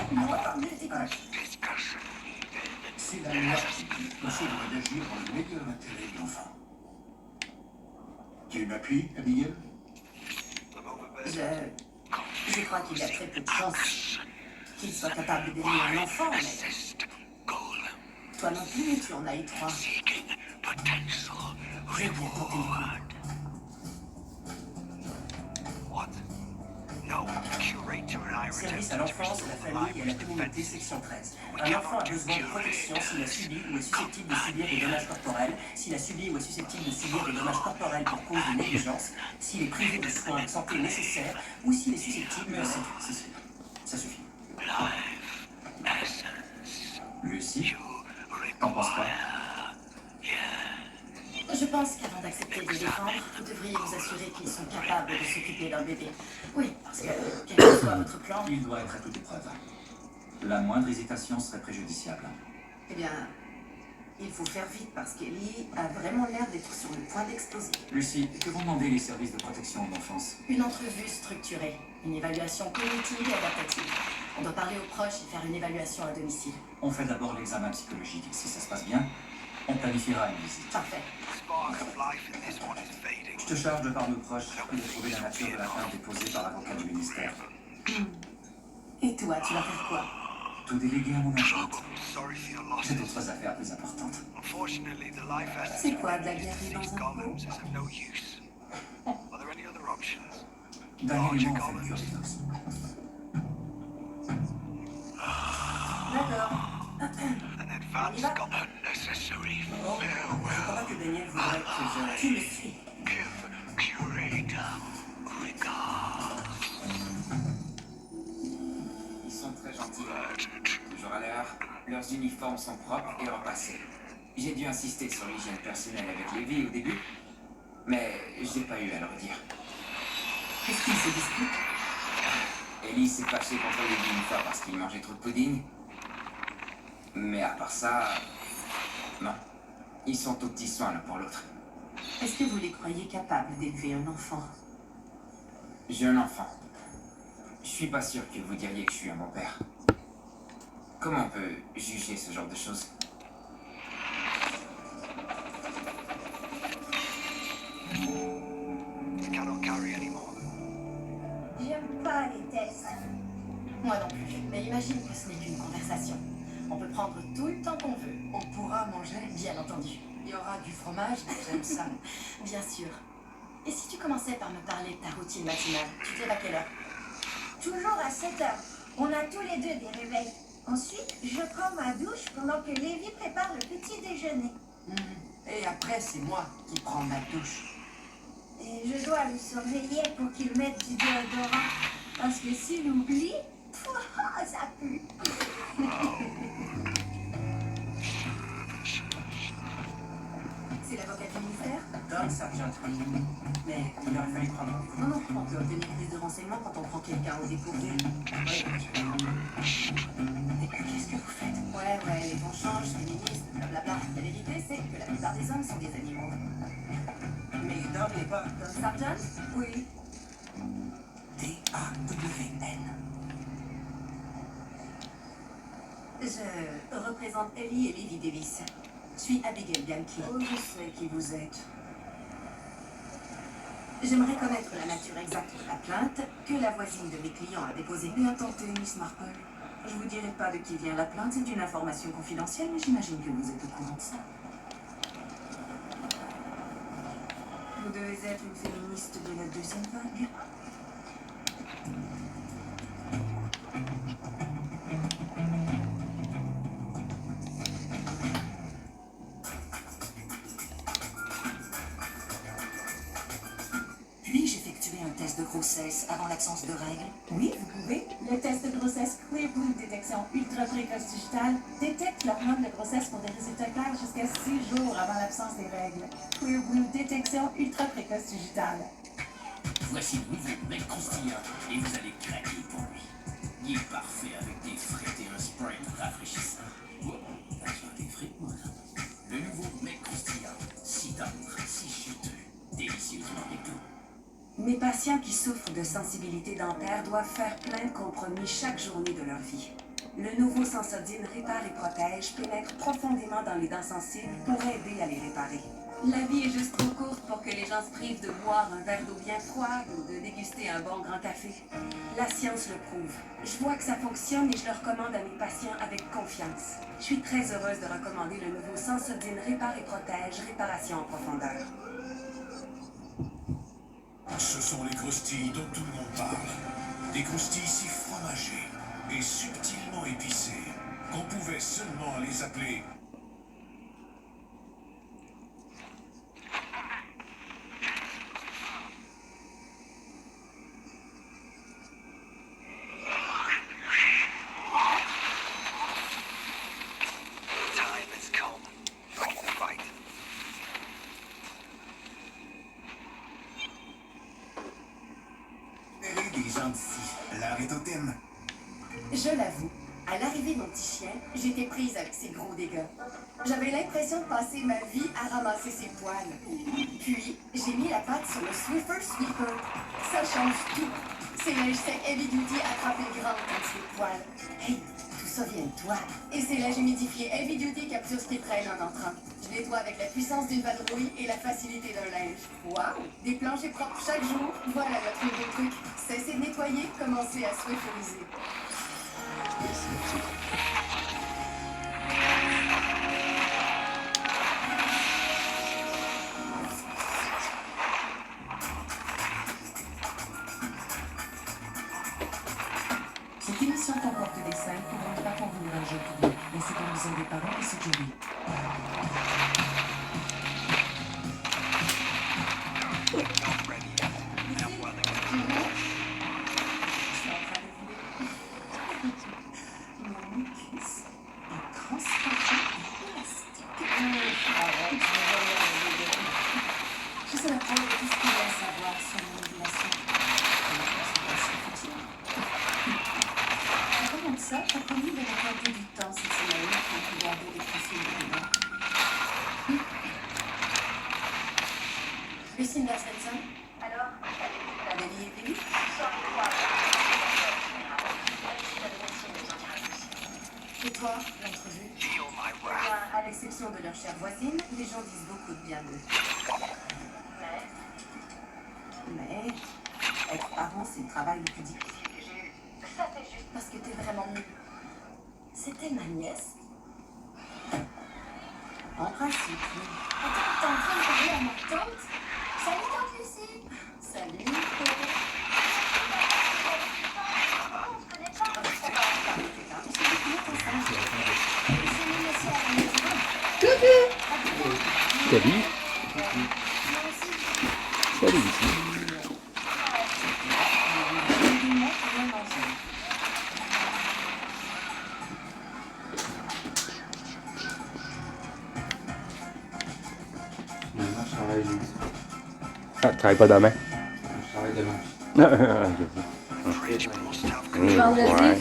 la loi qui dit qu'on se doit d'agir dans le meilleur intérêt de l'enfant. Tu m'appuies, Abigail? Je crois qu'il y a très peu de chances qu'il soit capable d'aimer un enfant, mais... Toi non plus, tu en as eu 3. Je vais bien tenter le coup. Service à l'enfance, la famille et la communauté, section 13. Un enfant a besoin de protection s'il a subi ou est susceptible de subir des dommages corporels, s'il a subi ou est susceptible de subir des dommages corporels pour cause de négligence, s'il est privé de soins de santé nécessaires ou s'il est susceptible... Merci, Cécile. Ça suffit. Lucie, t'en penses quoi? Je pense qu'avant d'accepter de les défendre, vous devriez vous assurer qu'ils sont capables de s'occuper d'un bébé. Oui, parce que, quel que soit votre plan... Il doit être à toute épreuve. La moindre hésitation serait préjudiciable. Eh bien, il faut faire vite parce qu'Ellie a vraiment l'air d'être sur le point d'exploser. Lucie, que vont demander les services de protection de l'enfance? Une entrevue structurée, une évaluation cognitive et adaptative. On doit parler aux proches et faire une évaluation à domicile. On fait d'abord l'examen psychologique. Si ça se passe bien, on planifiera une visite. Parfait. Je te charge de parler aux proches et de trouver la nature de la plainte déposée par l'avocat du ministère. Et toi, tu vas faire quoi? Tout délégué à mon agente. J'ai d'autres affaires plus importantes. C'est quoi, de la guerre dans un pot? Daniel et moi, on fait le cure détox. D'accord. On y va? Oh, je crois pas que Daniel voudrait que je... Tu me suis. Ils sont très gentils. Toujours à l'heure, leurs uniformes sont propres et repassés. J'ai dû insister sur l'hygiène personnelle avec Lévi au début, mais j'ai pas eu à leur dire. Qu'est-ce qu'ils se disputent? Ellie s'est fâchée contre Lévi une fois parce qu'il mangeait trop de pudding. Mais à part ça, non. Ils sont aux petits soins l'un pour l'autre. Est-ce que vous les croyez capables d'élever un enfant? J'ai un enfant. Je suis pas sûr que vous diriez que je suis un bon père. Comment on peut juger ce genre de choses? J'aime pas les tests. Moi non plus, mais imagine que ce n'est qu'une conversation. On peut prendre tout le temps qu'on veut. On pourra manger. Bien entendu. Il y aura du fromage, j'aime ça. Bien sûr. Et si tu commençais par me parler de ta routine matinale, tu te lèves à quelle heure? Toujours à 7 heures. On a tous les deux des réveils. Ensuite, je prends ma douche pendant que Lévi prépare le petit déjeuner. Et après, c'est moi qui prends ma douche. Et je dois le surveiller pour qu'il mette du déodorant. Parce que s'il oublie, ça pue. C'est l'avocat du ministère? Don Sargent, mais il aurait fallu prendre rendez-vous. Non, on peut obtenir plus de renseignements quand on prend quelqu'un au dépourvu. Oui. Et qu'est-ce que vous faites? Ouais, les temps changent, féministes, blablabla. La vérité, c'est que la plupart des hommes sont des animaux. Mais Don n'est pas... Don Sargent? Oui. D-A-W-N. Je représente Ellie et Lévi Davis. Je suis Abigail Bianchi. Oh, je sais qui vous êtes. J'aimerais connaître la nature exacte de la plainte que la voisine de mes clients a déposée. Bien tenté, Miss Marple. Je vous dirai pas de qui vient la plainte, c'est une information confidentielle, mais j'imagine que vous êtes au courant de ça. Vous devez être une féministe de la deuxième vague. Puis-je effectuer un test de grossesse avant l'absence de règles? Oui, vous pouvez. Le test de grossesse Clear Blue détection ultra précoce digitale détecte l'hormone de grossesse pour des résultats clairs jusqu'à 6 jours avant l'absence des règles. Clear Blue détection ultra précoce digitale. Voici le nouveau mec croustillant et vous allez craquer pour lui. Il est parfait avec des frites et un Sprite rafraîchissant. Oh, j'ai des frites, moi. Le nouveau mec croustillant, si tendre, si juteux, délicieusement épais. Mes patients qui souffrent de sensibilité dentaire doivent faire plein de compromis chaque journée de leur vie. Le nouveau Sensodyne répare et protège pénètre profondément dans les dents sensibles pour aider à les réparer. La vie est juste trop courte pour que les gens se privent de boire un verre d'eau bien froide ou de déguster un bon grand café. La science le prouve. Je vois que ça fonctionne et je le recommande à mes patients avec confiance. Je suis très heureuse de recommander le nouveau Sensodyne répare et protège, réparation en profondeur. Ce sont les croustilles dont tout le monde parle. Des croustilles si fromagées et subtilement épicées qu'on pouvait seulement les appeler Je l'avoue, à l'arrivée de mon petit chien, j'étais prise avec ses gros dégâts. J'avais l'impression de passer ma vie à ramasser ses poils. Puis, j'ai mis la patte sur le Swiffer Sweeper. Ça change tout. Ces linges secs Heavy Duty attrapent les grandes quantités de poils. Hey, tout ça vient de toi. Et ces linges humidifiés Heavy Duty capturent ce qui traîne en entrant. Je nettoie avec la puissance d'une vadrouille et la facilité d'un linge. Waouh! Des planchers propres chaque jour, voilà notre nouveau truc. Cessez de nettoyer, commencez à Swifferiser. Cette émission comporte des scènes pouvant ne pas convenir à un jeune public. La supervision des parents est suggérée. Christine Bersenson, alors, la vie est payée. Et toi, l'entrevue? À l'exception de leur chère voisine, les gens disent beaucoup de bien d'eux. Mais être parent, c'est le travail le plus difficile. Ça fait juste parce que t'es vraiment nulle. C'était ma nièce. En principe, oui. Attends, t'es en train de parler à ma tante? Salut tante Lucie! Salut. Salut. Salut ici. Je travaille jeudi. Ah, tu travailles pas demain? Je travaille demain. Ouais.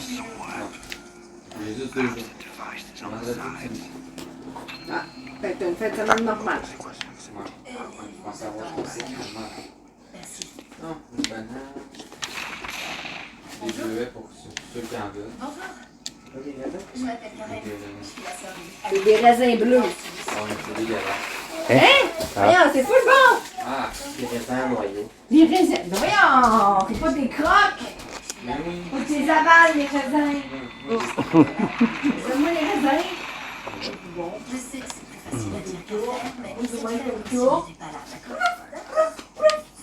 J'ai juste 2 jours. Vendredi, samedi. Ah, fait que t'as une fête de semaine normale. Je pense avoir choisi finalement. Merci. Non, une banane. Des bleuets pour ceux qui en veulent. Bonjour. Je m'appelle Karen. Je suis la sœur de C'est des raisins bleus. Ah, c'est dégueulasse. Hein? Voyons, c'est full bon! Ah, des raisins noyés. Les raisins. Voyons, c'est pas des croques. Mais oui. Faut que tu les avales, les raisins. Donne-moi les raisins. Bon, je sais que c'est plus facile à dire qu'à faire, mais Oui, c'est moi, la je fais le aussi tour. n'est pas là, d'accord?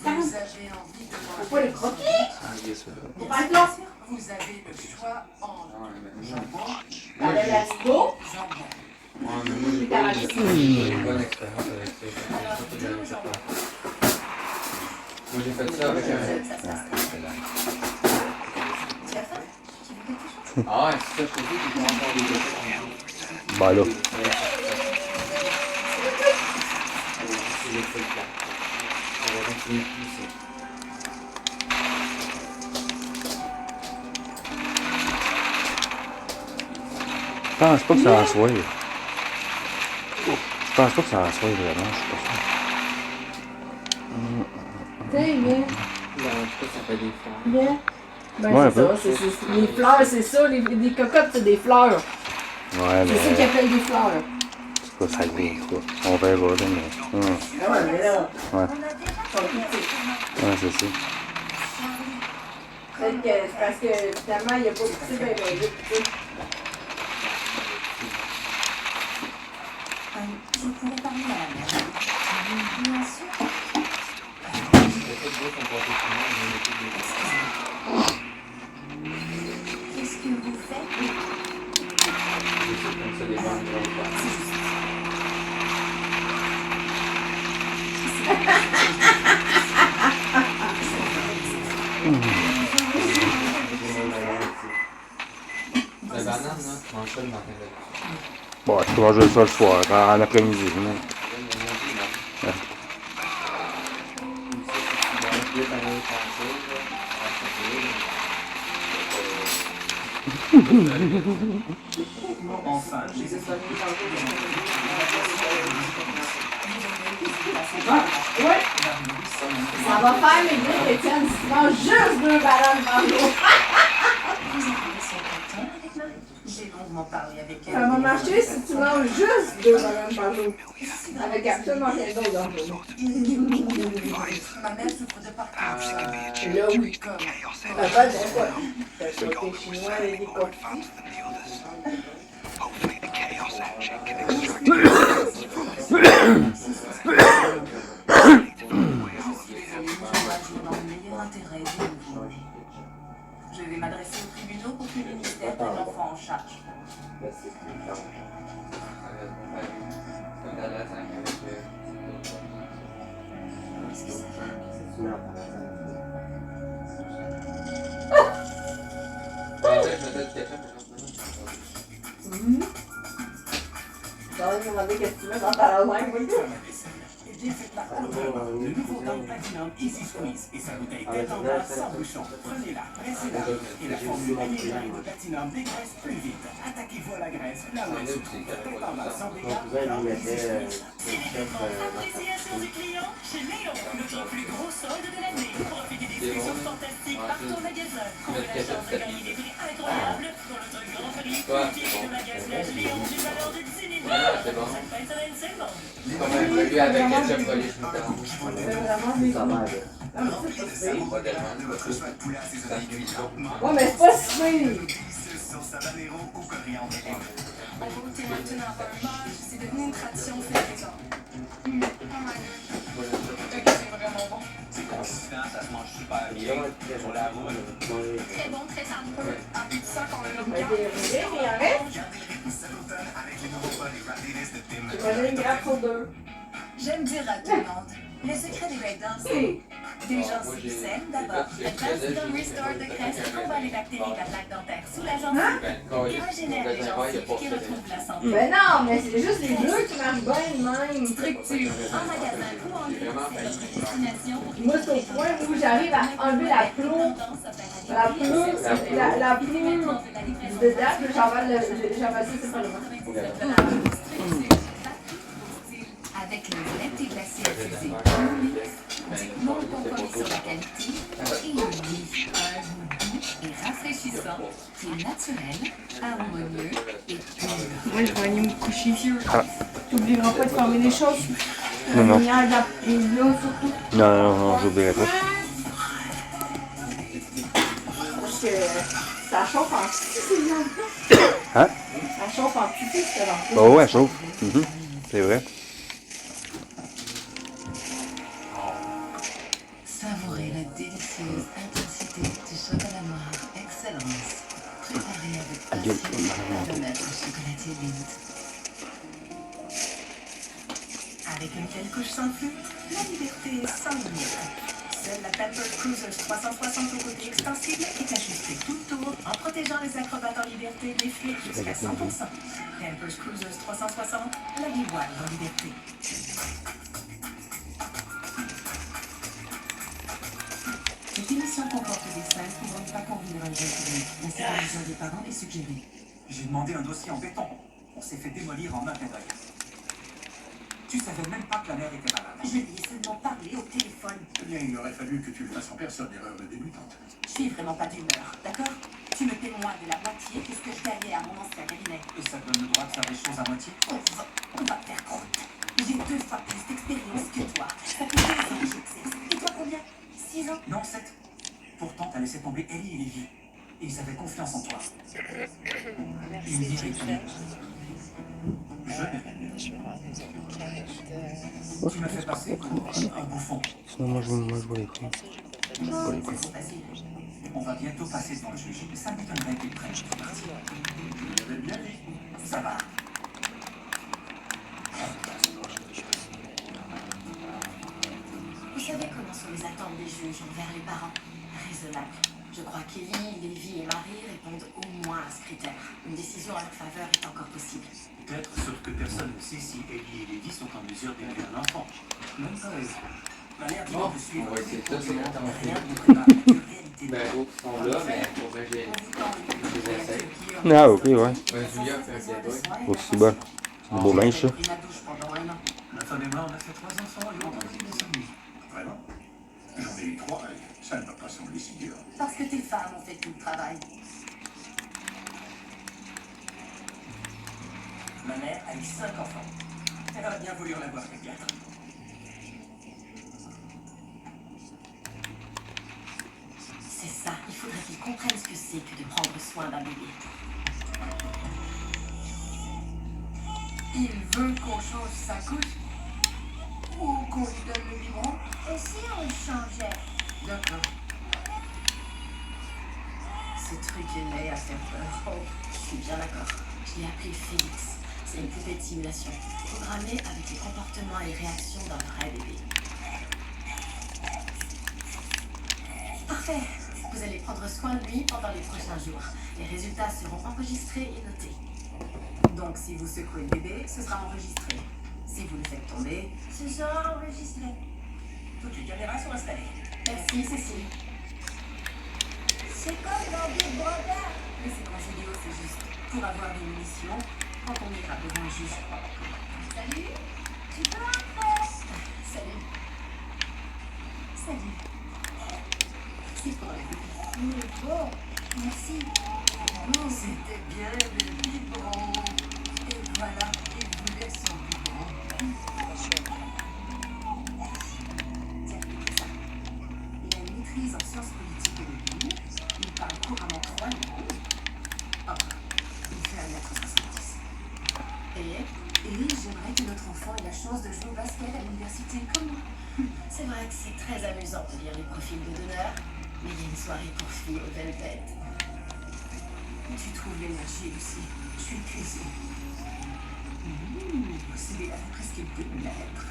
Vous avez envie de Faut manger pas les croquer. Ah, il est ça. Faut pas le plan. Vous avez le choix entre jambon, Dans le lasto. jambon. Ouais, mais moi, j'ai une bonne expérience avec ça. Moi, j'ai fait ça avec un. Tu as faim? Tu veux quelque chose? Ah, ouais, c'est ça, je te dis, j'ai encore des choses. Bah là. Je pense pas que ça en soit. Je pense pas que ça en soit vraiment, je suis pas sûr. Tiens, mais. pourquoi ça fait des fleurs? Yeah. Ben Ouais, un c'est peu. ça, les fleurs, c'est ça, les cocottes, c'est des fleurs. Ouais, mais. C'est ça qu'ils appellent des fleurs. C'est pas ça gros, quoi. On verra, là, mais. Ah ouais, mais là. Ouais. Ils sont tout petits. Ouais, c'est ça. Peut-être que c'est parce que finalement, il n'y a pas de petit bébé vite, tu sais. Je pourrais parler à la mère. Bien sûr. Qu'est-ce que vous faites? Ça dépend de la banane, là, tu manges ça le matin. Bon, je peux manger ça le soir, en après-midi, là. Ouais. Enfin, j'ai Ouais. Ça va faire maigrir, Étienne, si tu manges juste 2 bananes par jour. J'ai longuement parlé avec elle. Ça va marcher si tu manges juste 2 bananes par jour. Avec absolument rien d'autre dans le jour. Ma mère souffre de partage. Là, oui. Papa, c'est quoi? C'est pas tes chinois, les quoi? Je vais m'adresser aux tribunaux pour que le ministère prenne l'enfant en charge. J'aurais demandé qu'est-ce que tu mets dans ta langue, oui. J'ai fait la couleur, le nouveau Dent Platinum Easy Squeeze et sa bouteille détendante sans bouchon. Prenez-la, pressez-la et la formule améliorée de Platinum dégraisse plus vite. Attaquez-vous à la graisse, la main se trouve détendante sans dégâts. Appréciation du client chez Léon, notre plus gros solde de l'année. Profitez des réductions fantastiques partout au magasin. Courez la chance de gagner des prix incroyables dans notre grand prix de magasinage Léon d'une valeur de 10 000 $. C'est bon. Cette fin de semaine, c'est bon. Lui avec ketchup collé sur le Ouais, mais c'est pas si pire. On va goûter maintenant un beurre, c'est devenu une tradition fait maison. Ok, c'est vraiment bon. C'est consistant, ça se mange super bien. Sur la roule. Très bon, très savoureux. En plus de ça, qu'on a Mais il en reste. J'ai une grappe pour 2. J'aime dire à tout le monde, le secret des Red Dolls, c'est des gens qui s'aiment d'abord. Advanced Gum Restore de Crest combat les bactéries de la plaque dentaire sous la gencive et régénère les gencives qui retrouvent la santé. Ben non, mais c'est juste les bleus qui marchent bien de même. Structure en magasin ou en ligne, c'est notre destination pour Moi, c'est au point où j'arrive à enlever la peau du dedans, puis j'avale ça, c'est pas le bon. avec les lettres et glacés infusés. Du non compromis sur la qualité et un goût et rafraîchissant qui est naturel, harmonieux et pur. Moi, je vais aller me coucher. T'oublieras pas de fermer les choses. Non, non. La lumière de la là, surtout. Non, j'oublierai pas. Parce que ça chauffe en petit, ces lampes-là. Hein? Ça chauffe en petit, cette lampe-là. Oh, ouais, chauffe. C'est vrai. Savourez la délicieuse intensité du chocolat noir Excellence, préparé avec passion par le maître chocolatier Lindt. Avec une telle couche sans flûte, la liberté est sans limite. Seule la Pampers Cruisers 360 au côté extensible est ajustée tout le tour en protégeant les acrobates en liberté des fuites jusqu'à 100%. Pampers Cruisers 360, la dévoile en liberté. Cette émission comporte des scènes pouvant ne pas convenir à un jeune public. La supervision des parents est suggérée. J'ai demandé un dossier en béton. On s'est fait démolir en un clin d'œil. Tu savais même pas que la mère était malade. Je lui ai seulement parlé au téléphone. bien, il aurait fallu que tu le fasses en personne, erreur de débutante. Je suis vraiment pas d'humeur, d'accord? Tu me paies moins de la moitié que ce que je gagnais à mon ancien cabinet. Et ça te donne le droit de faire des choses à moitié? On va faire croûte. J'ai 2 fois plus d'expérience que toi. Ça fait 2 ans que j'exerce. Et toi combien? 6 ans? Non, 7. Pourtant, t'as laissé tomber Ellie et Lévi. Et ils avaient confiance en toi. Ils méritaient. Tu m'as fait passer pour un bouffon. Sinon, moi, je vois les couilles. Je vois les couilles. C'est facile. On va bientôt passer devant le juge. Ça m'étonnerait qu'il prenne cette partie. Je l'avais bien dit. Ça va. Vous savez comment sont les attentes des juges envers les parents? Raisonnables. Je crois qu'Ellie, Lévi et Marie répondent au moins à ce critère. Une décision en leur faveur est encore possible. Peut-être, sauf que personne ne sait si Ellie et Lévi sont en mesure d'élever un enfant. Même pas eux. Ma mère dit Bon, qu'on peut suivre. on va essayer ça, c'est bon, t'as Rien ne prépare la réalité. Ben, autres sont là, mais pour vrai, j'ai des essais. Ah, ok, ouais. Ouais, Julia fait un plaidoyer. Aussi bon. C'est un beau linge, ça. Pris ma douche pendant 1 an. Ma femme et moi, on a fait 3 enfants et on a aussi des amis. Vraiment? J'en ai eu 3 et ça ne m'a pas semblé si dur. Parce que tes femmes ont fait tout le travail. Ma mère a eu 5 enfants. Elle aurait bien voulu en avoir que 4. C'est ça, il faudrait qu'ils comprennent ce que c'est que de prendre soin d'un bébé. Il veut qu'on change sa couche ou qu'on lui donne le biberon. Et si on le changeait? D'accord. Ce truc est laid à faire peur. Oh, je suis bien d'accord. Je l'ai appelé Félix. C'est une poupée de simulation, programmée avec les comportements et réactions d'un vrai bébé. Parfait. Vous allez prendre soin de lui pendant les prochains jours. Les résultats seront enregistrés et notés. Donc, si vous secouez le bébé, ce sera enregistré. Si vous le faites tomber, Ce sera enregistré. toutes les caméras sont installées. Merci, Cécile. C'est comme dans Big Brother. Les séquences vidéo, c'est juste pour avoir des munitions quand on ira devant le juge. Salut. Tu peux entrer? Salut. Salut. C'est pour la bébé. Il est beau. Merci. Oh, c'était bien le biberon. Et voilà, il voulait son biberon. Tiens, écoute ça. Il a une maîtrise en sciences politiques et de l'humour. Il parle couramment 3 langues. Oh, il fait 1m70. Et j'aimerais que notre enfant ait la chance de jouer au basket à l'université comme moi. C'est vrai que c'est très amusant de lire les profils de donneurs, mais il y a une soirée pour filles au Velvet. Tu trouves l'énergie aussi. Je suis épuisée. Celui-là fait presque 2 mètres.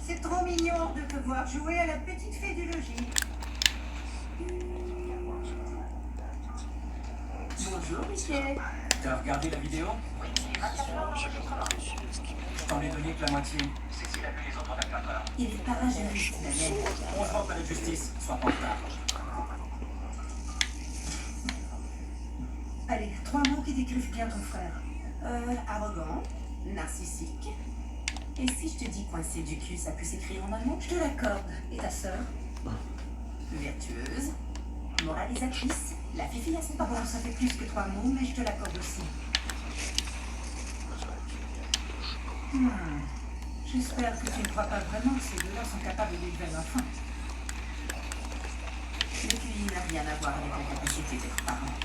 C'est trop mignon de te voir jouer à la petite fée du logis. Bonjour, Michel. T'as regardé la vidéo? Je t'en ai donné que la moitié. Cécile a vu les autres 24 heures. Il est parajuriste, Daniel. On se voit à la justice. Sois pas en retard. Allez, 3 mots qui décrivent bien ton frère. Arrogant, narcissique. Et si je te dis coincé du cul, ça peut s'écrire en un mot? Je te l'accorde. Et ta sœur? Vertueuse, moralisatrice, la fifi à son papa. Bon, ça fait plus que 3 mots, mais je te l'accorde aussi. J'espère que tu ne crois pas vraiment que ces deux-là sont capables d'élever un enfant. Le QI n'a rien à voir avec la capacité d'être parent.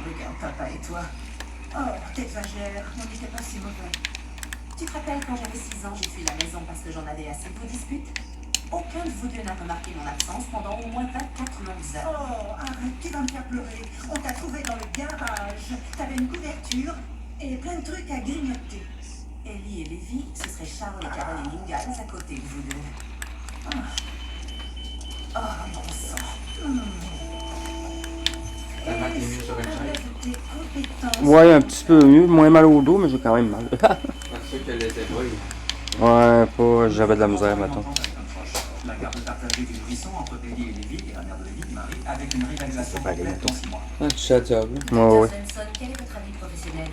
Regarde papa et toi. Oh, t'exagères, on n'était pas si mauvais. Tu te rappelles quand j'avais 6 ans, j'ai fui la maison parce que j'en avais assez de vos disputes? Aucun de vous deux n'a remarqué mon absence pendant au moins 24 longues heures. Oh, arrête, tu vas me faire pleurer. On t'a trouvé dans le garage. T'avais une couverture et plein de trucs à grignoter. Ellie et Lévi, ce serait Charles et Caroline Ingalls à côté de vous deux. Oh, bon sang. Ça m'a été mieux sur une chaîne. Ouais, un petit peu mieux, moins mal au dos, mais j'ai quand même mal. Parce que les ébrouilles. Ouais, pas, j'avais de la misère, maintenant. La garde partagée du nourrisson entre Ellie et Lévi et la mère de Lévi. Marie, avec une réévaluation complète dans 6 mois. Ah, tu sais la job, là. Ouais, ouais. Benson, quel est votre avis professionnel?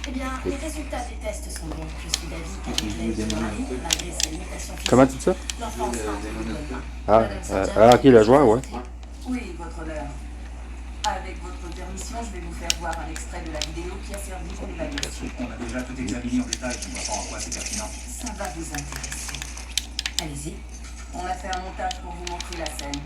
Eh bien, les résultats des tests sont bons. Je suis d'avis qu'avec Mary, malgré ses limitations physiques, Comment tu dis ça? l'enfant sera en bonne main. Ok, le joueur, ouais. Oui, votre honneur. Avec votre permission, je vais vous faire voir un extrait de la vidéo qui a servi pour l'évaluation. On a déjà tout examiné en détail, je ne vois pas en quoi c'est pertinent. Ça va vous intéresser. Allez-y. On a fait un montage pour vous montrer la scène.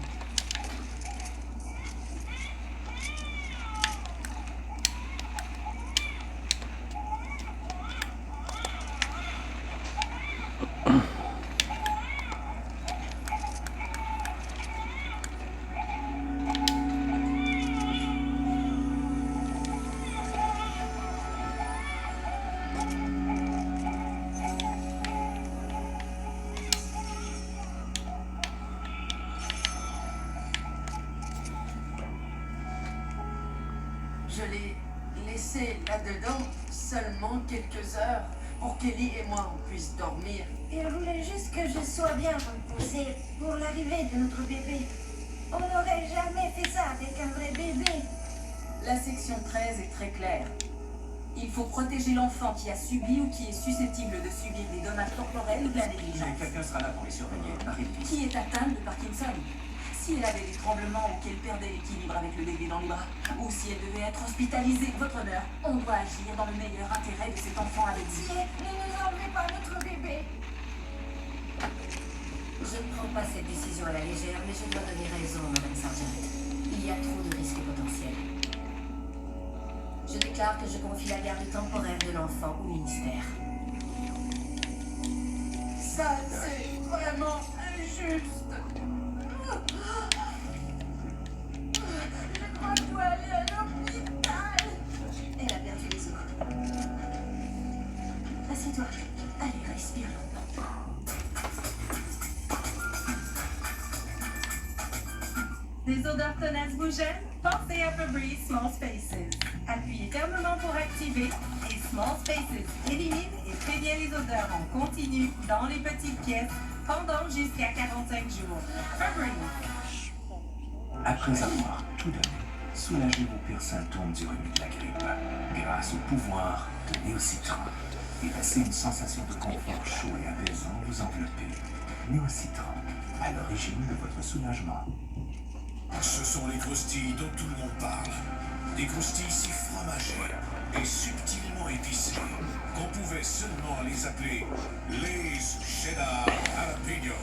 Je l'ai laissé là-dedans seulement quelques heures pour qu'Ellie et moi on puisse dormir. Il voulait juste que je sois bien reposée pour l'arrivée de notre bébé. On n'aurait jamais fait ça avec un vrai bébé. La section 13 est très claire. Il faut protéger l'enfant qui a subi ou qui est susceptible de subir des dommages corporels ou de la négligence. Quelqu'un sera là pour les surveiller. Marie-Louise. Qui est atteinte de Parkinson. Si elle avait des tremblements ou qu'elle perdait l'équilibre avec le bébé dans les bras, ou si elle devait être hospitalisée, votre honneur, on doit agir dans le meilleur intérêt de cet enfant avec vous. Ne nous enlevez pas notre bébé. Je ne prends pas cette décision à la légère, mais je dois donner raison, Madame Sargent. Il y a trop de risques potentiels. Je déclare que je confie la garde temporaire de l'enfant au ministère. Ça, c'est vraiment injuste. Je crois que je dois aller à l'hôpital. Elle a perdu les os. Assieds-toi. Allez, respire lentement. Des odeurs tenaces vous gênent? Pensez à Febreze Small Spaces. Appuyez fermement pour activer et Small Spaces élimine et prévient les odeurs en continu dans les petites pièces pendant jusqu'à 45 jours. Febreze. Après avoir tout donné, soulagez vos pires symptômes du rhume et de la grippe grâce au pouvoir de Néocitron et laissez une sensation de confort chaud et apaisant vous envelopper. Néocitron, à l'origine de votre soulagement. Ce sont les croustilles dont tout le monde parle. Des croustilles si fromagées et subtilement épicées qu'on pouvait seulement les appeler Lay's Cheddar Jalapeno.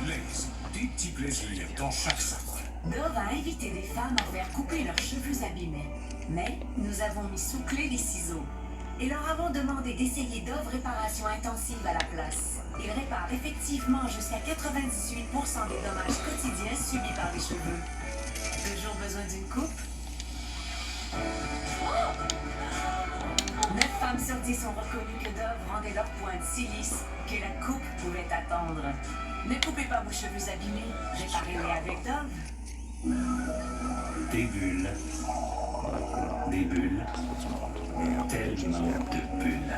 Lay's, des petits plaisirs dans chaque sac. Dove a invité les femmes à faire couper leurs cheveux abîmés. Mais nous avons mis sous clé des ciseaux. Et leur avons demandé d'essayer Dove Réparation Intensive à la place. Il répare effectivement jusqu'à 98% des dommages quotidiens subis par les cheveux. Toujours besoin d'une coupe? 9 femmes sur 10 ont reconnu que Dove rendait leur pointe si lisse que la coupe pouvait attendre. Ne coupez pas vos cheveux abîmés, réparez-les avec Dove. Des bulles. Des bulles. Tellement de bulles.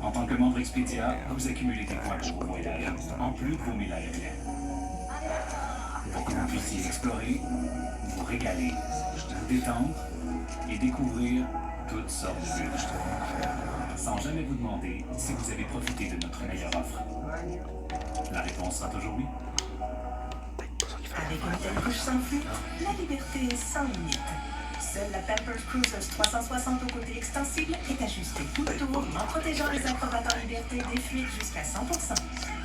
En tant que membre Expedia, vous accumulez des points pour vos voyages, en plus de vos milles aériens. Pour que vous puissiez explorer, vous régaler, vous détendre et découvrir toutes sortes de bulles. Sans jamais vous demander si vous avez profité de notre meilleure offre. La réponse sera toujours oui. Avec une telle couche sans filtre, la liberté est sans limite. Seule la Pampers Cruisers 360 au côté extensible est ajustée tout le tour en protégeant les acrobates en liberté des fuites jusqu'à 100%.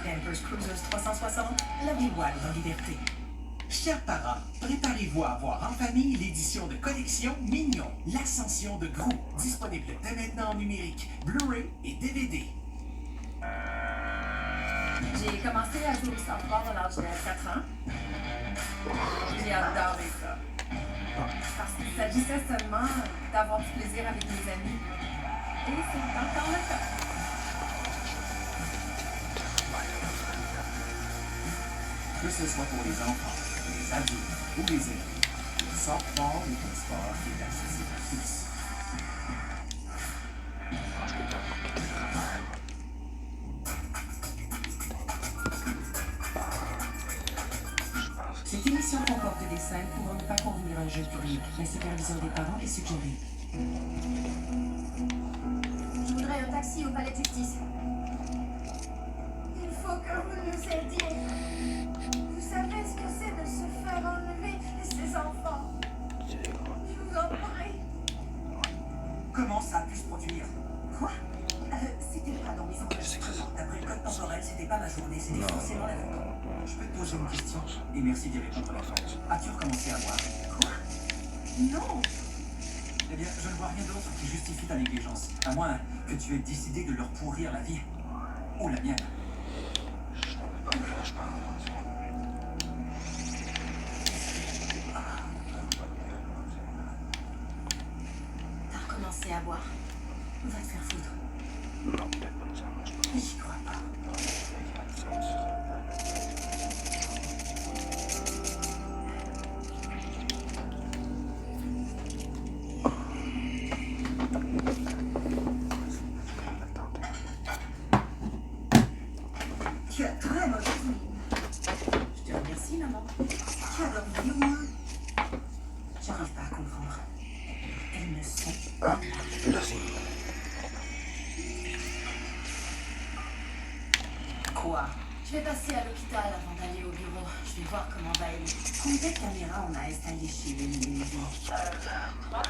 Pampers Cruisers 360, la vie wild en liberté. Chers parents, préparez-vous à voir en famille l'édition de collection Mignon, l'ascension de Gru, disponible dès maintenant en numérique, Blu-ray et DVD. J'ai commencé à jouer au softball à l'âge de 4 ans. J'ai adoré ça. Parce qu'il s'agissait seulement d'avoir du plaisir avec mes amis. Et c'est encore le cas. Que ce soit pour les enfants, les adultes ou les aînés, le softball est un sport qui est accessible à tous. Si Cette émission comporte des scènes pouvant ne pas convenir à un jeune public. La supervision des parents est suggérée. Je voudrais un taxi au palais de justice. Il faut que vous nous aidiez. Vous savez ce que c'est de se faire enlever ses enfants. Je vous en prie. Comment ça a pu se produire? Quoi? C'était pas dans mes enregistrements. D'après le code temporel, c'était pas ma journée, c'était forcément la vôtre. Je peux te poser une question? Et merci d'y répondre à la fin. As-tu recommencé à boire? Quoi? Non! Eh bien, je ne vois rien d'autre qui justifie ta négligence. À moins que tu aies décidé de leur pourrir la vie. Ou la mienne. T'as recommencé à boire. Va te faire foutre. Non, peut-être pas ça. J'y crois pas. Tu as très mauvaise mine. Je te remercie, maman. Tu as dormi où? J'arrive pas à comprendre. Elles ne sont pas. Merci. Quoi? Je vais passer à l'hôpital avant d'aller au bureau. Je vais voir comment va Ellie. Combien de caméras on a installées chez Ellie et Levi? 3.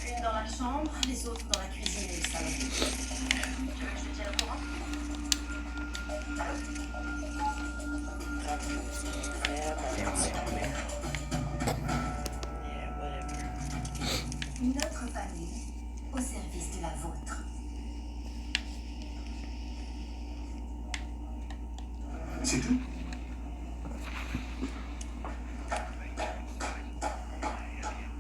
Une dans la chambre, les autres dans la cuisine et le salon. Tu veux que je te tienne au courant? Notre famille au service de la vôtre. C'est tout?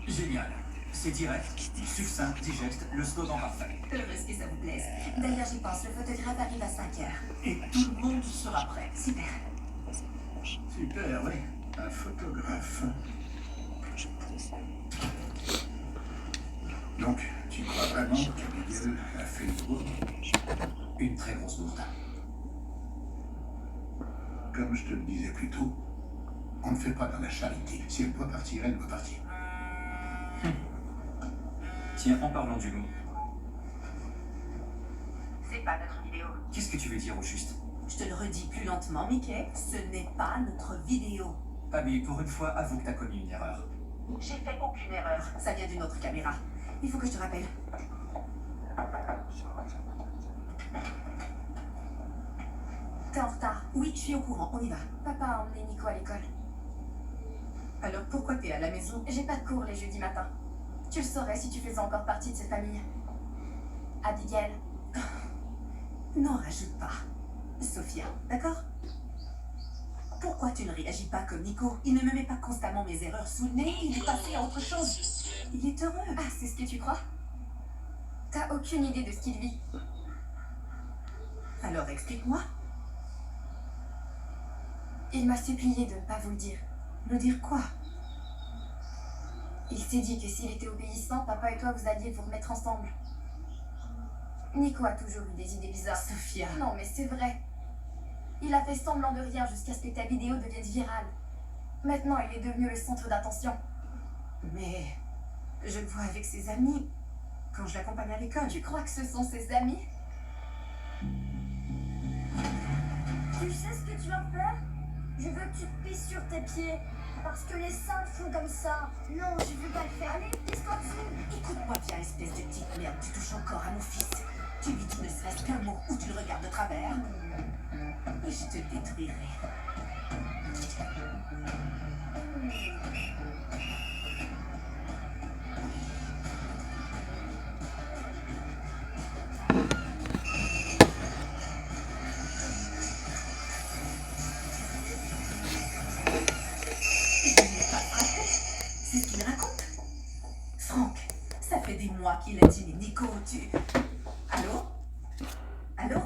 Génial. C'est direct, succinct, digeste, le slogan parfait. Heureuse que ça vous plaise. D'ailleurs, j'y pense, le photographe arrive à 5h. Et tout le monde sera prêt. Super. Super, oui. Un photographe. Donc, tu crois vraiment qu'Abigail a fait une bourde? Une très grosse bourde. Comme je te le disais plus tôt, on ne fait pas dans la charité. Si elle doit partir, elle doit partir. Tiens, en parlant du loup, C'est pas notre vidéo. qu'est-ce que tu veux dire au juste? Je te le redis plus lentement, Mickey. Ce n'est pas notre vidéo. Abby, pour une fois, avoue que t'as commis une erreur. J'ai fait aucune erreur. Ça vient d'une autre caméra. Il faut que je te rappelle. T'es en retard. Oui, je suis au courant. On y va. Papa a emmené Nico à l'école. Alors pourquoi t'es à la maison? J'ai pas de cours les jeudis matins. Tu le saurais si tu faisais encore partie de cette famille. Abigail. N'en rajoute pas. Sophia, d'accord? Pourquoi tu ne réagis pas comme Nico? Il ne me met pas constamment mes erreurs sous le nez, il est passé à autre chose. Il est heureux. Ah, c'est ce que tu crois? T'as aucune idée de ce qu'il vit. Alors explique-moi. Il m'a supplié de ne pas vous le dire. Me dire quoi? Il s'est dit que s'il était obéissant, papa et toi vous alliez vous remettre ensemble. Nico a toujours eu des idées bizarres. Sophia. Non, mais c'est vrai. Il a fait semblant de rien jusqu'à ce que ta vidéo devienne virale. Maintenant, il est devenu le centre d'attention. Mais je le vois avec ses amis quand je l'accompagne à l'école. Tu crois que ce sont ses amis? Tu sais ce que tu vas faire? Je veux que tu te pisses sur tes pieds. Parce que les singes font comme ça. Non, je veux pas le faire. Allez, pisse-toi dessus. Écoute-moi bien, espèce de petite merde. Tu touches encore à mon fils. Tu lui dis ne serait-ce qu'un mot ou tu le regardes de travers. Et je te détruirai. C'est ce qu'il raconte. Franck, ça fait des mois qu'il a dit, mais Nico, tu... Allô? Allô?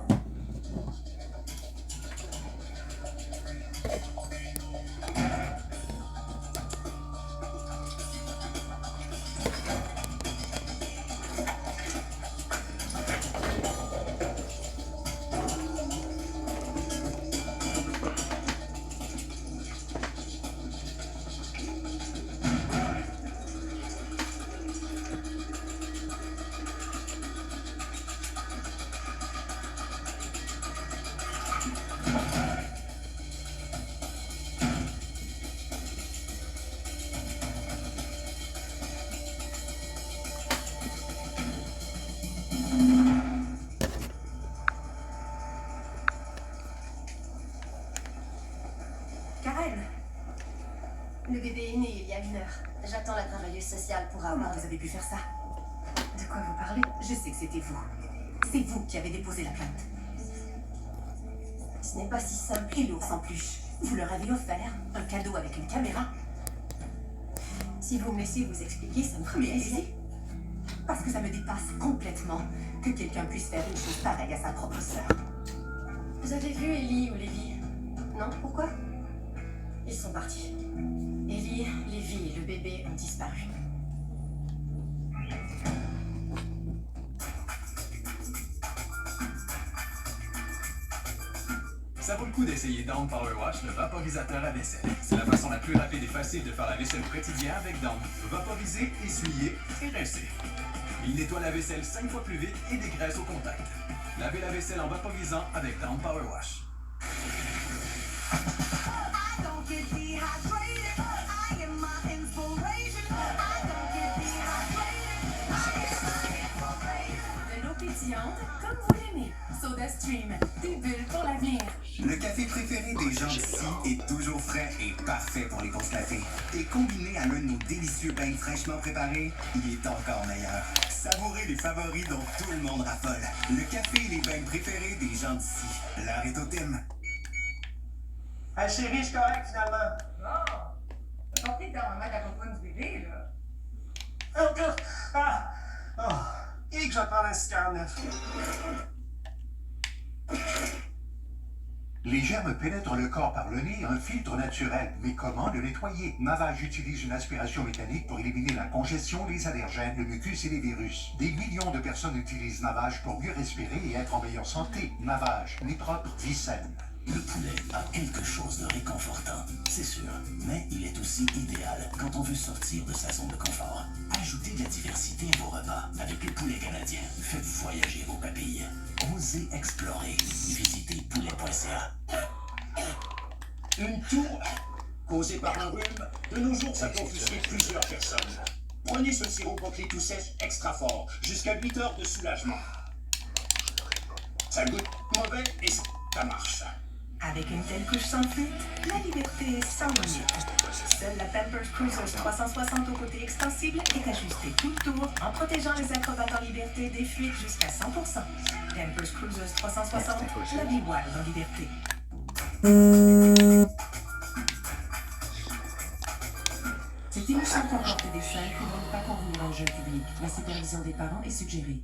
social pour Comment avoir... vous avez pu faire ça? De quoi vous parlez? Je sais que c'était vous. C'est vous qui avez déposé la plainte. Ce n'est pas si simple. Et l'ours en peluche, vous leur avez offert un cadeau avec une caméra? Si vous me laissez vous expliquer, ça me ferait Mais plaisir. allez-y. Parce que ça me dépasse complètement que quelqu'un puisse faire une chose pareille à sa propre sœur. Vous avez vu Ellie ou Lévi? Non, pourquoi? Ils sont partis. Ellie, Lévi et le bébé ont disparu. Ça vaut le coup d'essayer Dawn Power Wash, le vaporisateur à vaisselle. C'est la façon la plus rapide et facile de faire la vaisselle au quotidien avec Dawn. Vaporiser, essuyer et rincer. Il nettoie la vaisselle 5 fois plus vite et dégraisse au contact. Lavez la vaisselle en vaporisant avec Dawn Power Wash. De l'eau pétillante, comme vous l'aimez. SodaStream, des bulles pour l'avenir. Le café préféré des gens d'ici est toujours frais et parfait pour les pauses café. Et combiné à l'un de nos délicieux bains fraîchement préparés, il est encore meilleur. Savourez les favoris dont tout le monde raffole. Le café et les bains préférés des gens d'ici. L'heure est au thème. Ah, chérie, je suis correct finalement. Bon. T'as porté ta maman de la compagne du bébé, là. Et que je vais prendre un 649. Les germes pénètrent le corps par le nez, un filtre naturel. Mais comment le nettoyer? Navage utilise une aspiration mécanique pour éliminer la congestion, les allergènes, le mucus et les virus. Des millions de personnes utilisent Navage pour mieux respirer et être en meilleure santé. Navage, ni propre, vie saine. Le poulet a quelque chose de réconfortant, c'est sûr, mais il est aussi idéal quand on veut sortir de sa zone de confort. Ajoutez de la diversité à vos repas avec le poulet canadien. Faites voyager vos papilles. Osez explorer. Visitez poulet.ca. Une toux causée par un rhume, de nos jours ça peut offusquer plusieurs personnes. Prenez ce sirop contre les toux sèches extra fort, jusqu'à 8 heures de soulagement. Ça goûte mauvais et ça marche. Avec une telle couche sans fuite, la liberté est sans limite. Seule la Pampers Cruisers 360 au côté extensible est ajustée tout le tour en protégeant les acrobates en liberté des fuites jusqu'à 100%. Pampers Cruisers 360, la vie wild en liberté. Cette émission comporte des scènes pouvant ne pas convenir au jeune public. La supervision des parents est suggérée.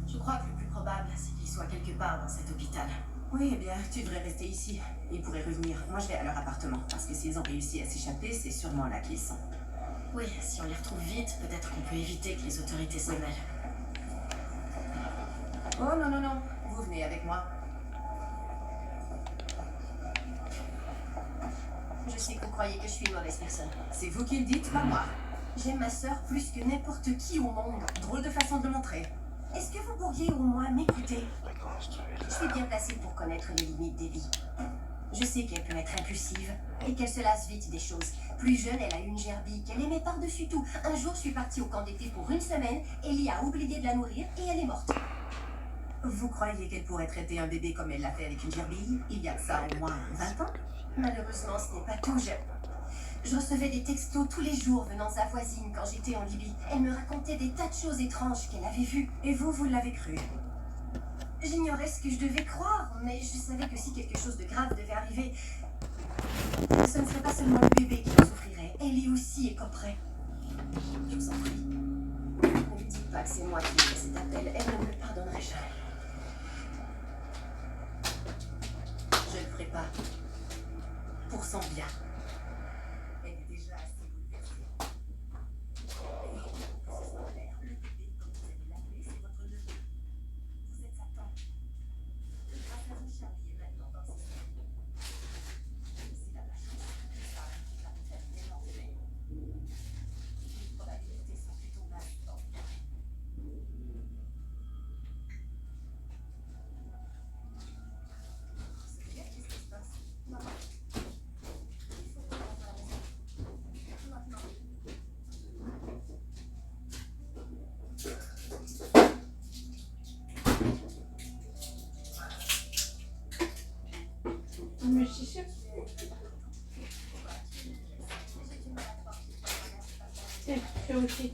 Je crois que le plus probable, c'est qu'il soit quelque part dans cet hôpital. Oui, eh bien, tu devrais rester ici. Ils pourraient revenir. Moi, je vais à leur appartement. Parce que s'ils ont réussi à s'échapper, c'est sûrement là qu'ils sont. Oui, si on les retrouve vite, peut-être qu'on peut éviter que les autorités s'en mêlent. Oh non, non, non. Vous venez avec moi. Je sais que vous croyez que je suis une mauvaise personne. C'est vous qui le dites, pas moi. J'aime ma sœur plus que n'importe qui au monde. Drôle de façon de le montrer. Est-ce que vous pourriez au moins m'écouter? Je suis bien placée pour connaître les limites d'Ellie. Je sais qu'elle peut être impulsive et qu'elle se lasse vite des choses. Plus jeune, elle a eu une gerbille qu'elle aimait par-dessus tout. Un jour, je suis partie au camp d'été pour une semaine. Ellie a oublié de la nourrir et elle est morte. Vous croyez qu'elle pourrait traiter un bébé comme elle l'a fait avec une gerbille? Il y a de ça au moins 20 ans? Malheureusement, ce n'est pas tout. Je recevais des textos tous les jours venant de sa voisine quand j'étais en Libye. Elle me racontait des tas de choses étranges qu'elle avait vues. Et vous l'avez cru? J'ignorais ce que je devais croire, mais je savais que si quelque chose de grave devait arriver, ce ne serait pas seulement le bébé qui en souffrirait. Ellie aussi écoperait. Je vous en prie. Ne lui dites pas que c'est moi qui ai fait cet appel. Elle ne me le pardonnerait jamais. Je ne le ferai pas. Pour son bien. Elle est déjà assez bouleversée. Le bébé, comme vous allez l'appeler, c'est votre neveu. Vous êtes sa tante. Grâce à vous, Charlie est maintenant dans le système. S'il a la chance, ça va vous faire tellement de bien. Les probabilités sont plutôt basses. Qu'est-ce qui se passe? Maman. Mais chicha. fait aussi.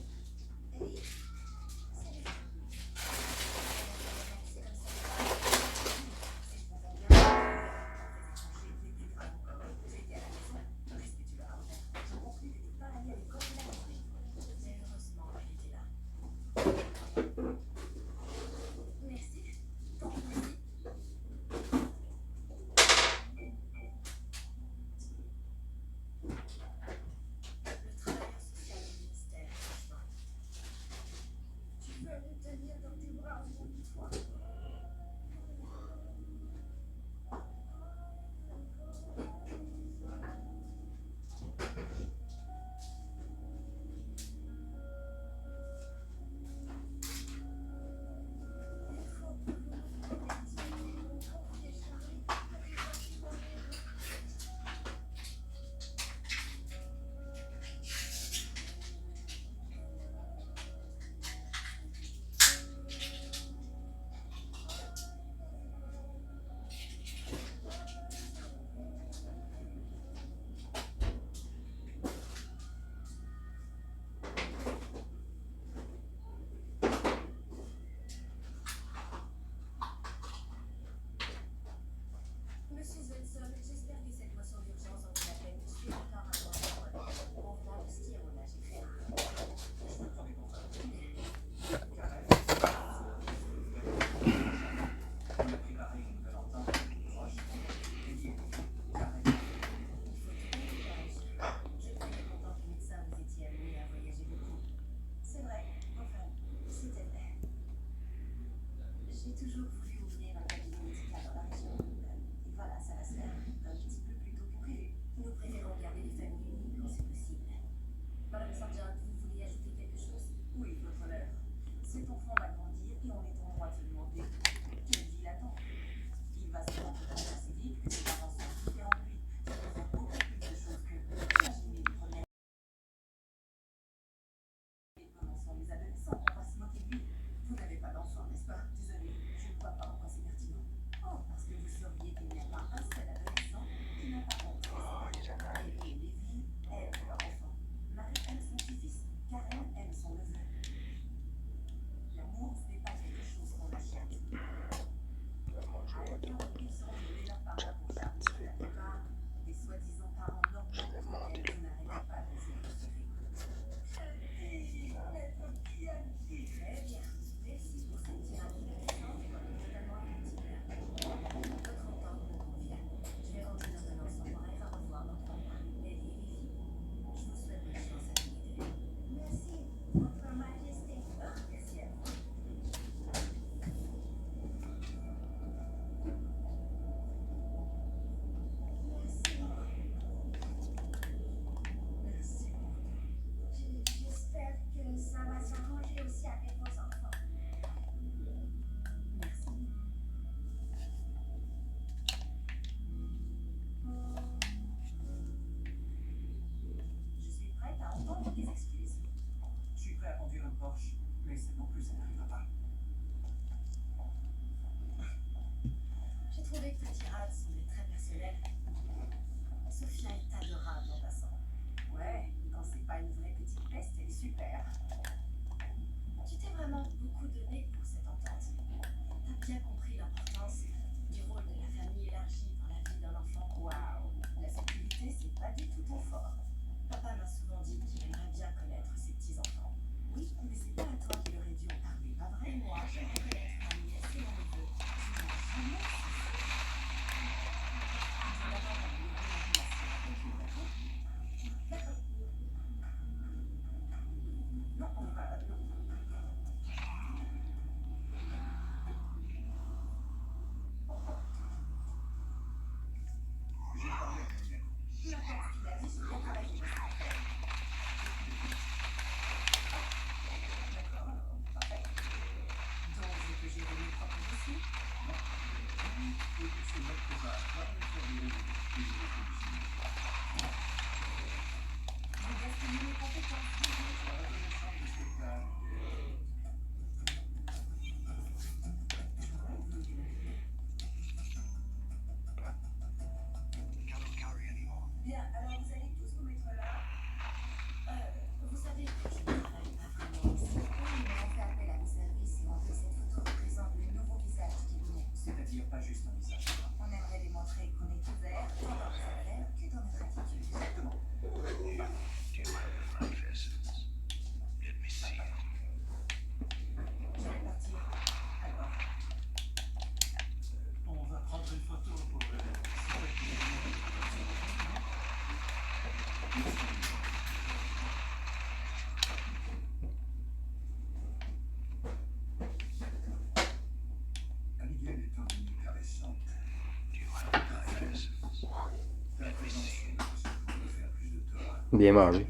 Bien mangé.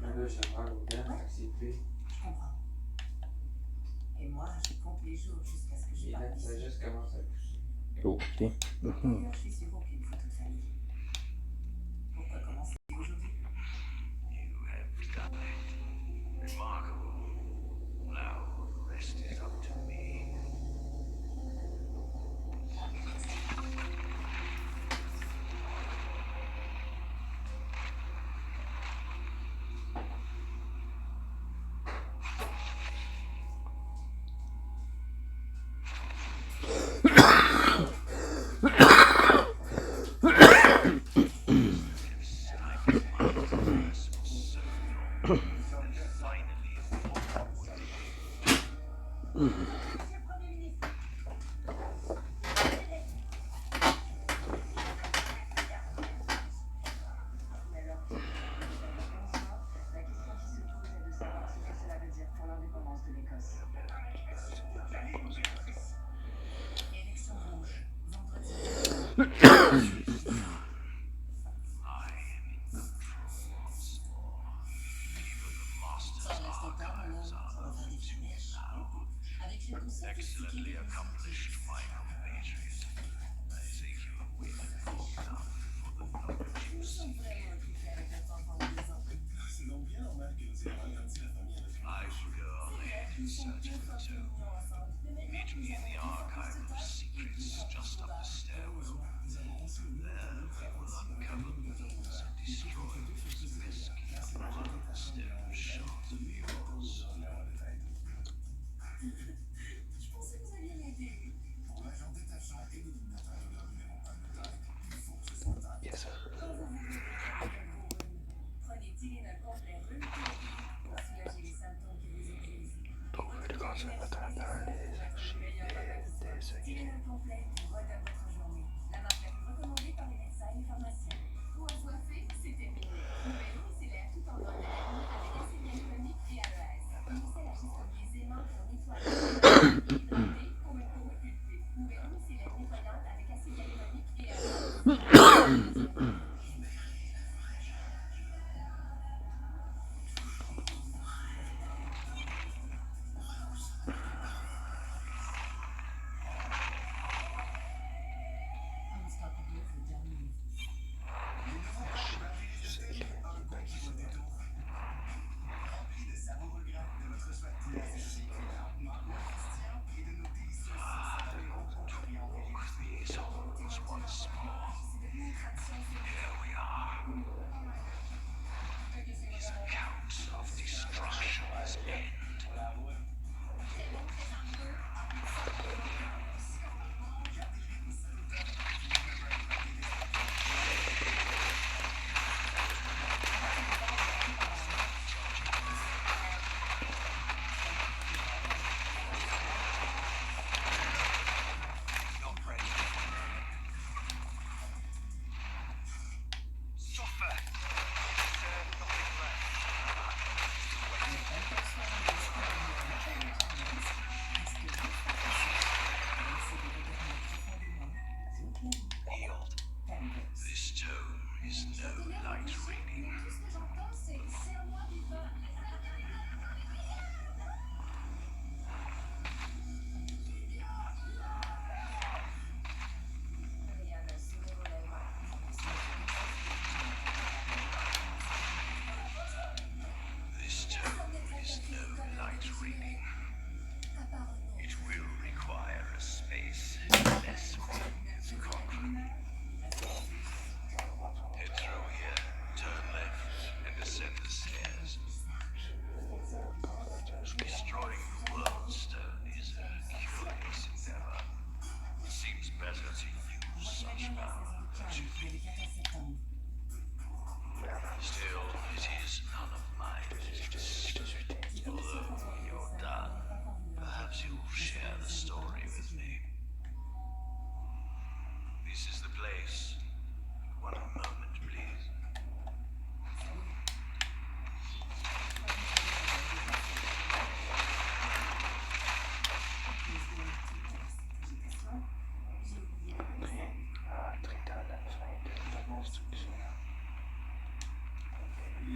Là, j'ai mal au dents, c'est pire. Je comprends. Et moi, je compte les jours jusqu'à ce que je parte Ça ici. juste commence à pousser. Oh, tiens. D'ailleurs, je suis sûre aucune photo de famille. Pourquoi commencer aujourd'hui? Excellently accomplished, my compatriots. I take you away from the stuff for the knowledge you seek. I will go ahead and search for the tomb. Meet me in the archive of secrets just up the stairwell. There we will uncover means and destroy those pesky stone shards of yours. Je pensais que vous alliez m'aider. Pour l'agent détachant et l'éliminateur de leur numéro 1 de taille, il faut que ce soit taille. Yes, sir. Quand vous voulez prenez Tylenol complet rhume pour soulager les symptômes qui vous épuisent. Trouver le conservateur dans les archives des secrets. Tylenol complet vous redonne votre journée. La marque la plus recommandée par les médecins et les pharmaciens. Ou assoiffé,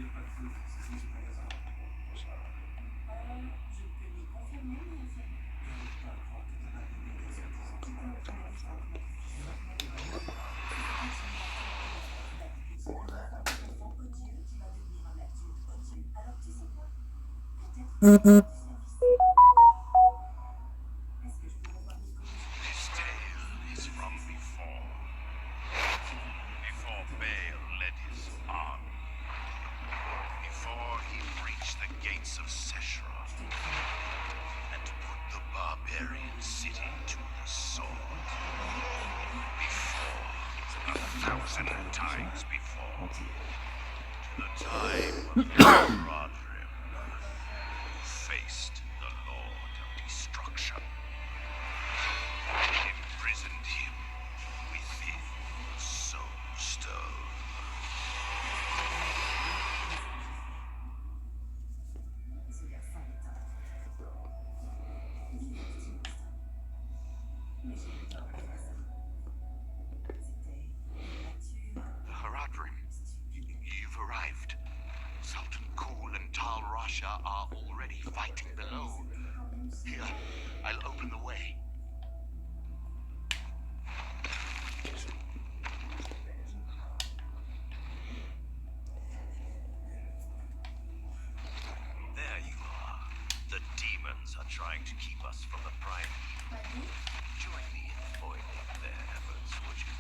This tale is from before. Before Baal led his army. Before he breached the gates of Seshra and put the barbarian city to the sword. Before, 1,000 times before. To the time of Rodrim, who faced the Lord of Destruction. Imprisoned him within the Soul Stone. Haradrim, you've arrived. Sultan Kul and Tal Rasha are already fighting below. Here, I'll open the way. There you are. The demons are trying to keep us from the prime. Join me in foiling their efforts, would you?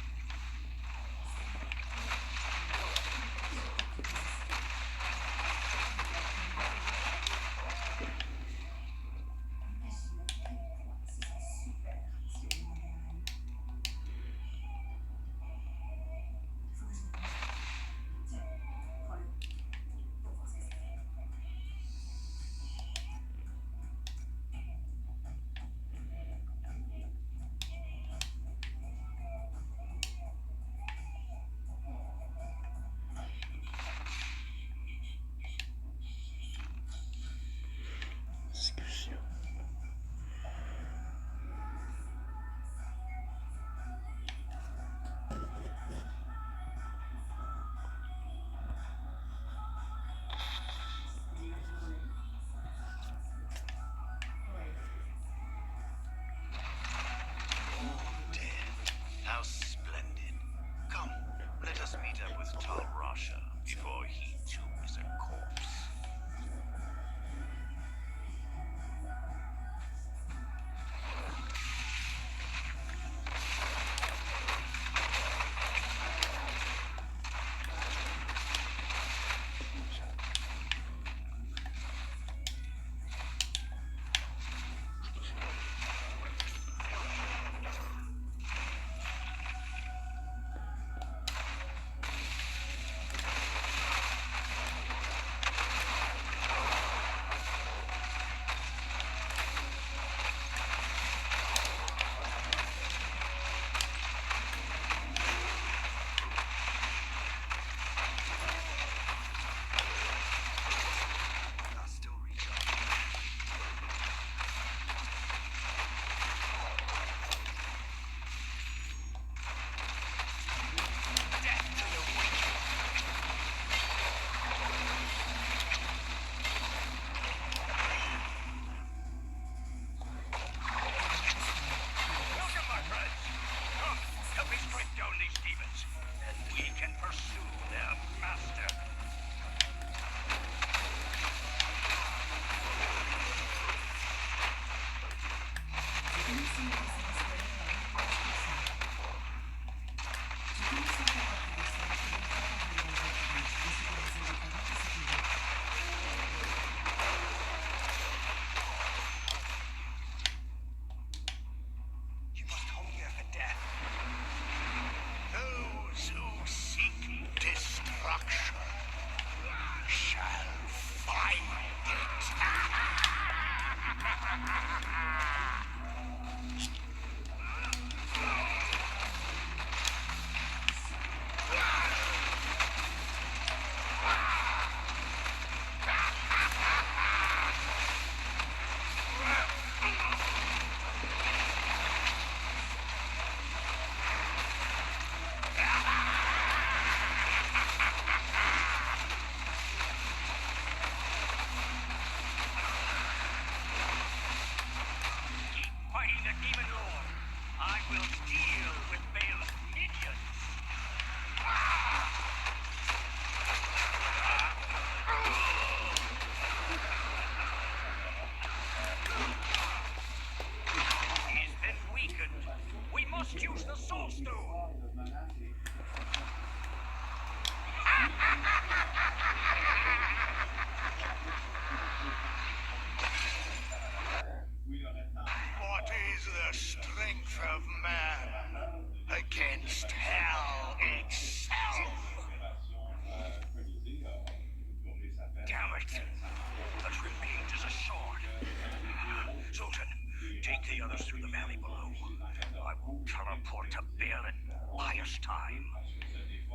precious time.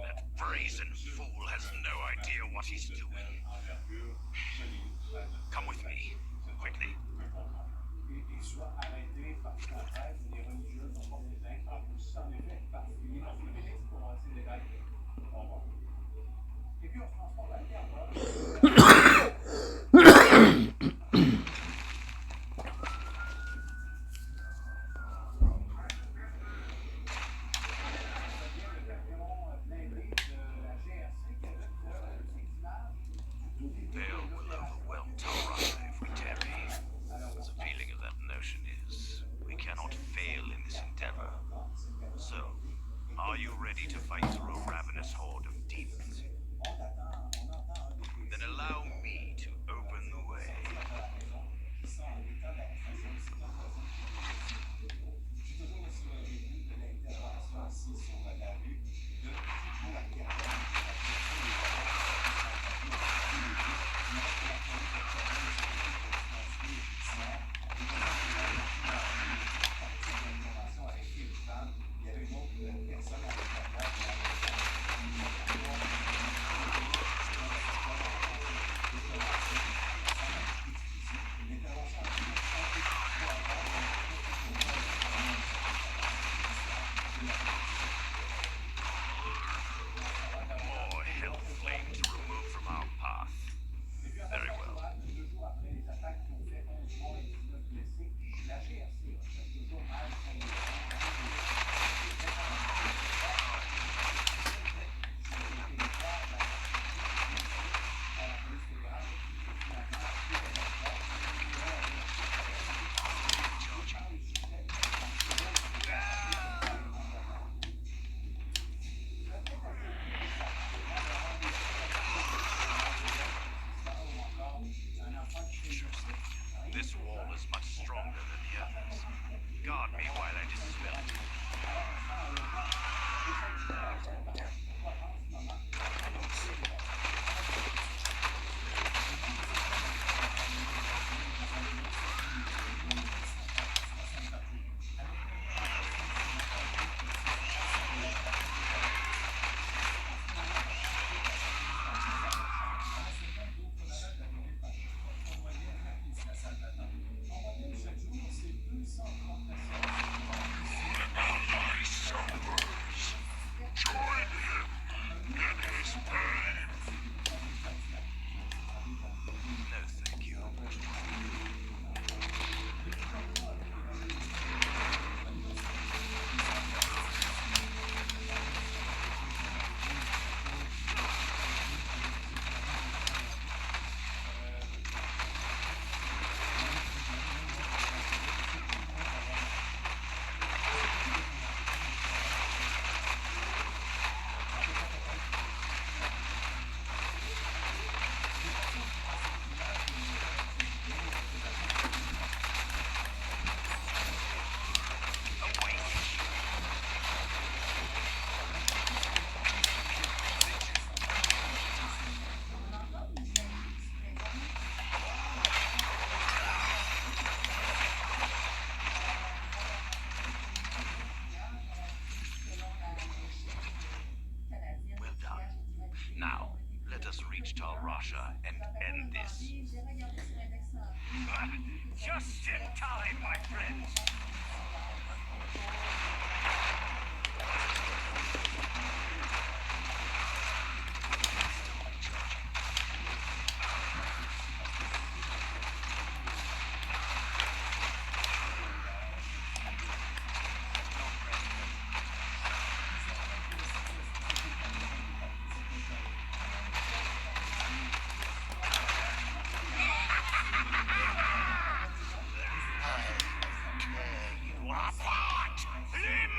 That brazen fool has no idea what he's doing. Come with me, quickly. Tal Rasha and end this. Just in time, my friends. What?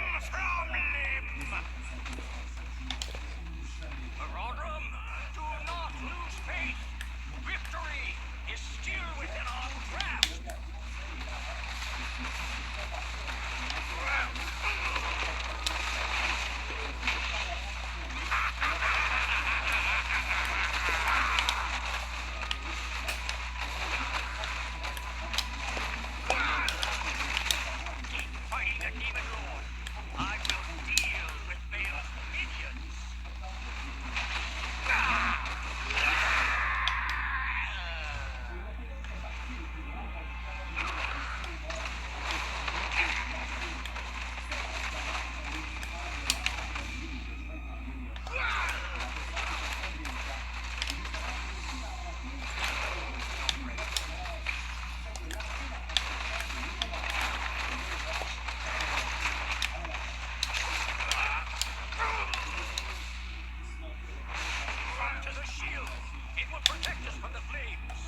shield. It will protect us from the flames.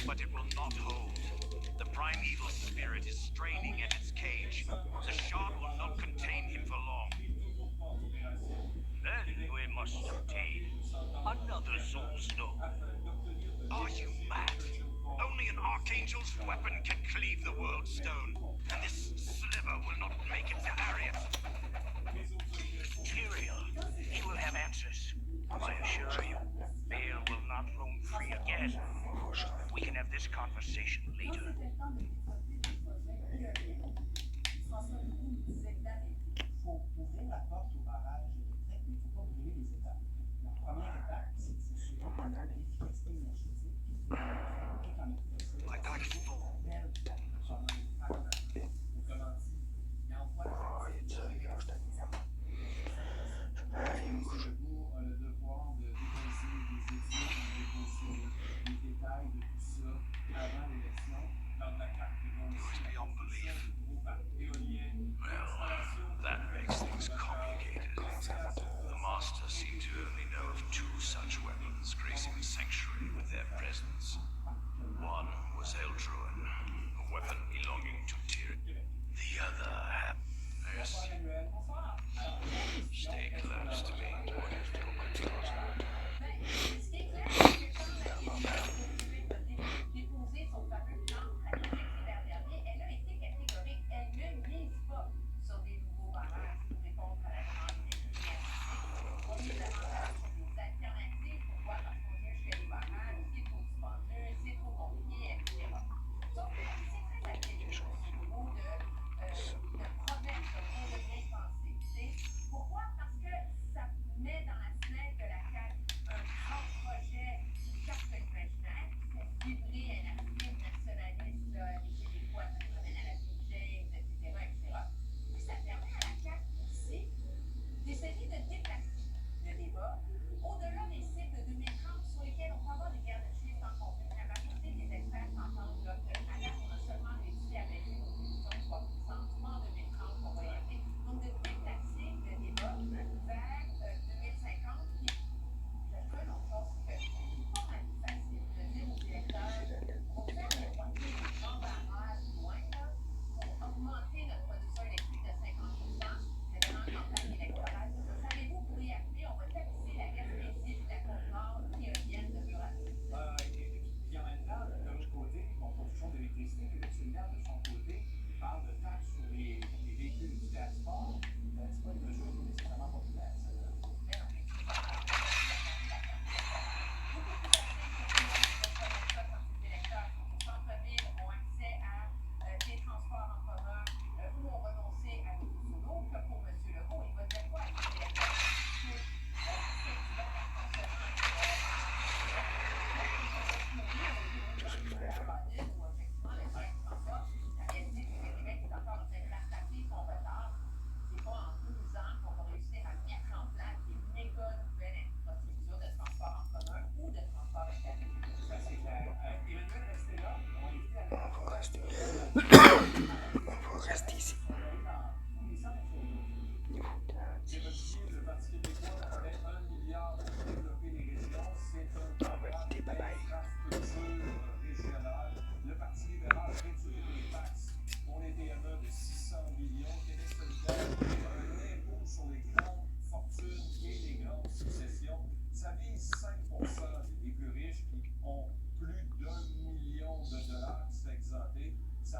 But it will not hold. The primeval spirit is straining at its cage. The shard will not contain him for long. Then we must obtain another soul stone. Are you mad? Only an archangel's weapon can cleave the world stone, and this sliver will not make it to Harriet. Tyrael, he will have answers. I assure you, Bale will not roam free again. We can have this conversation later. Faut ouvrir la porte au barrage électrique, mais il ne faut pas brûler les étapes. La première étape, c'est de s'assurer de l'efficacité énergétique.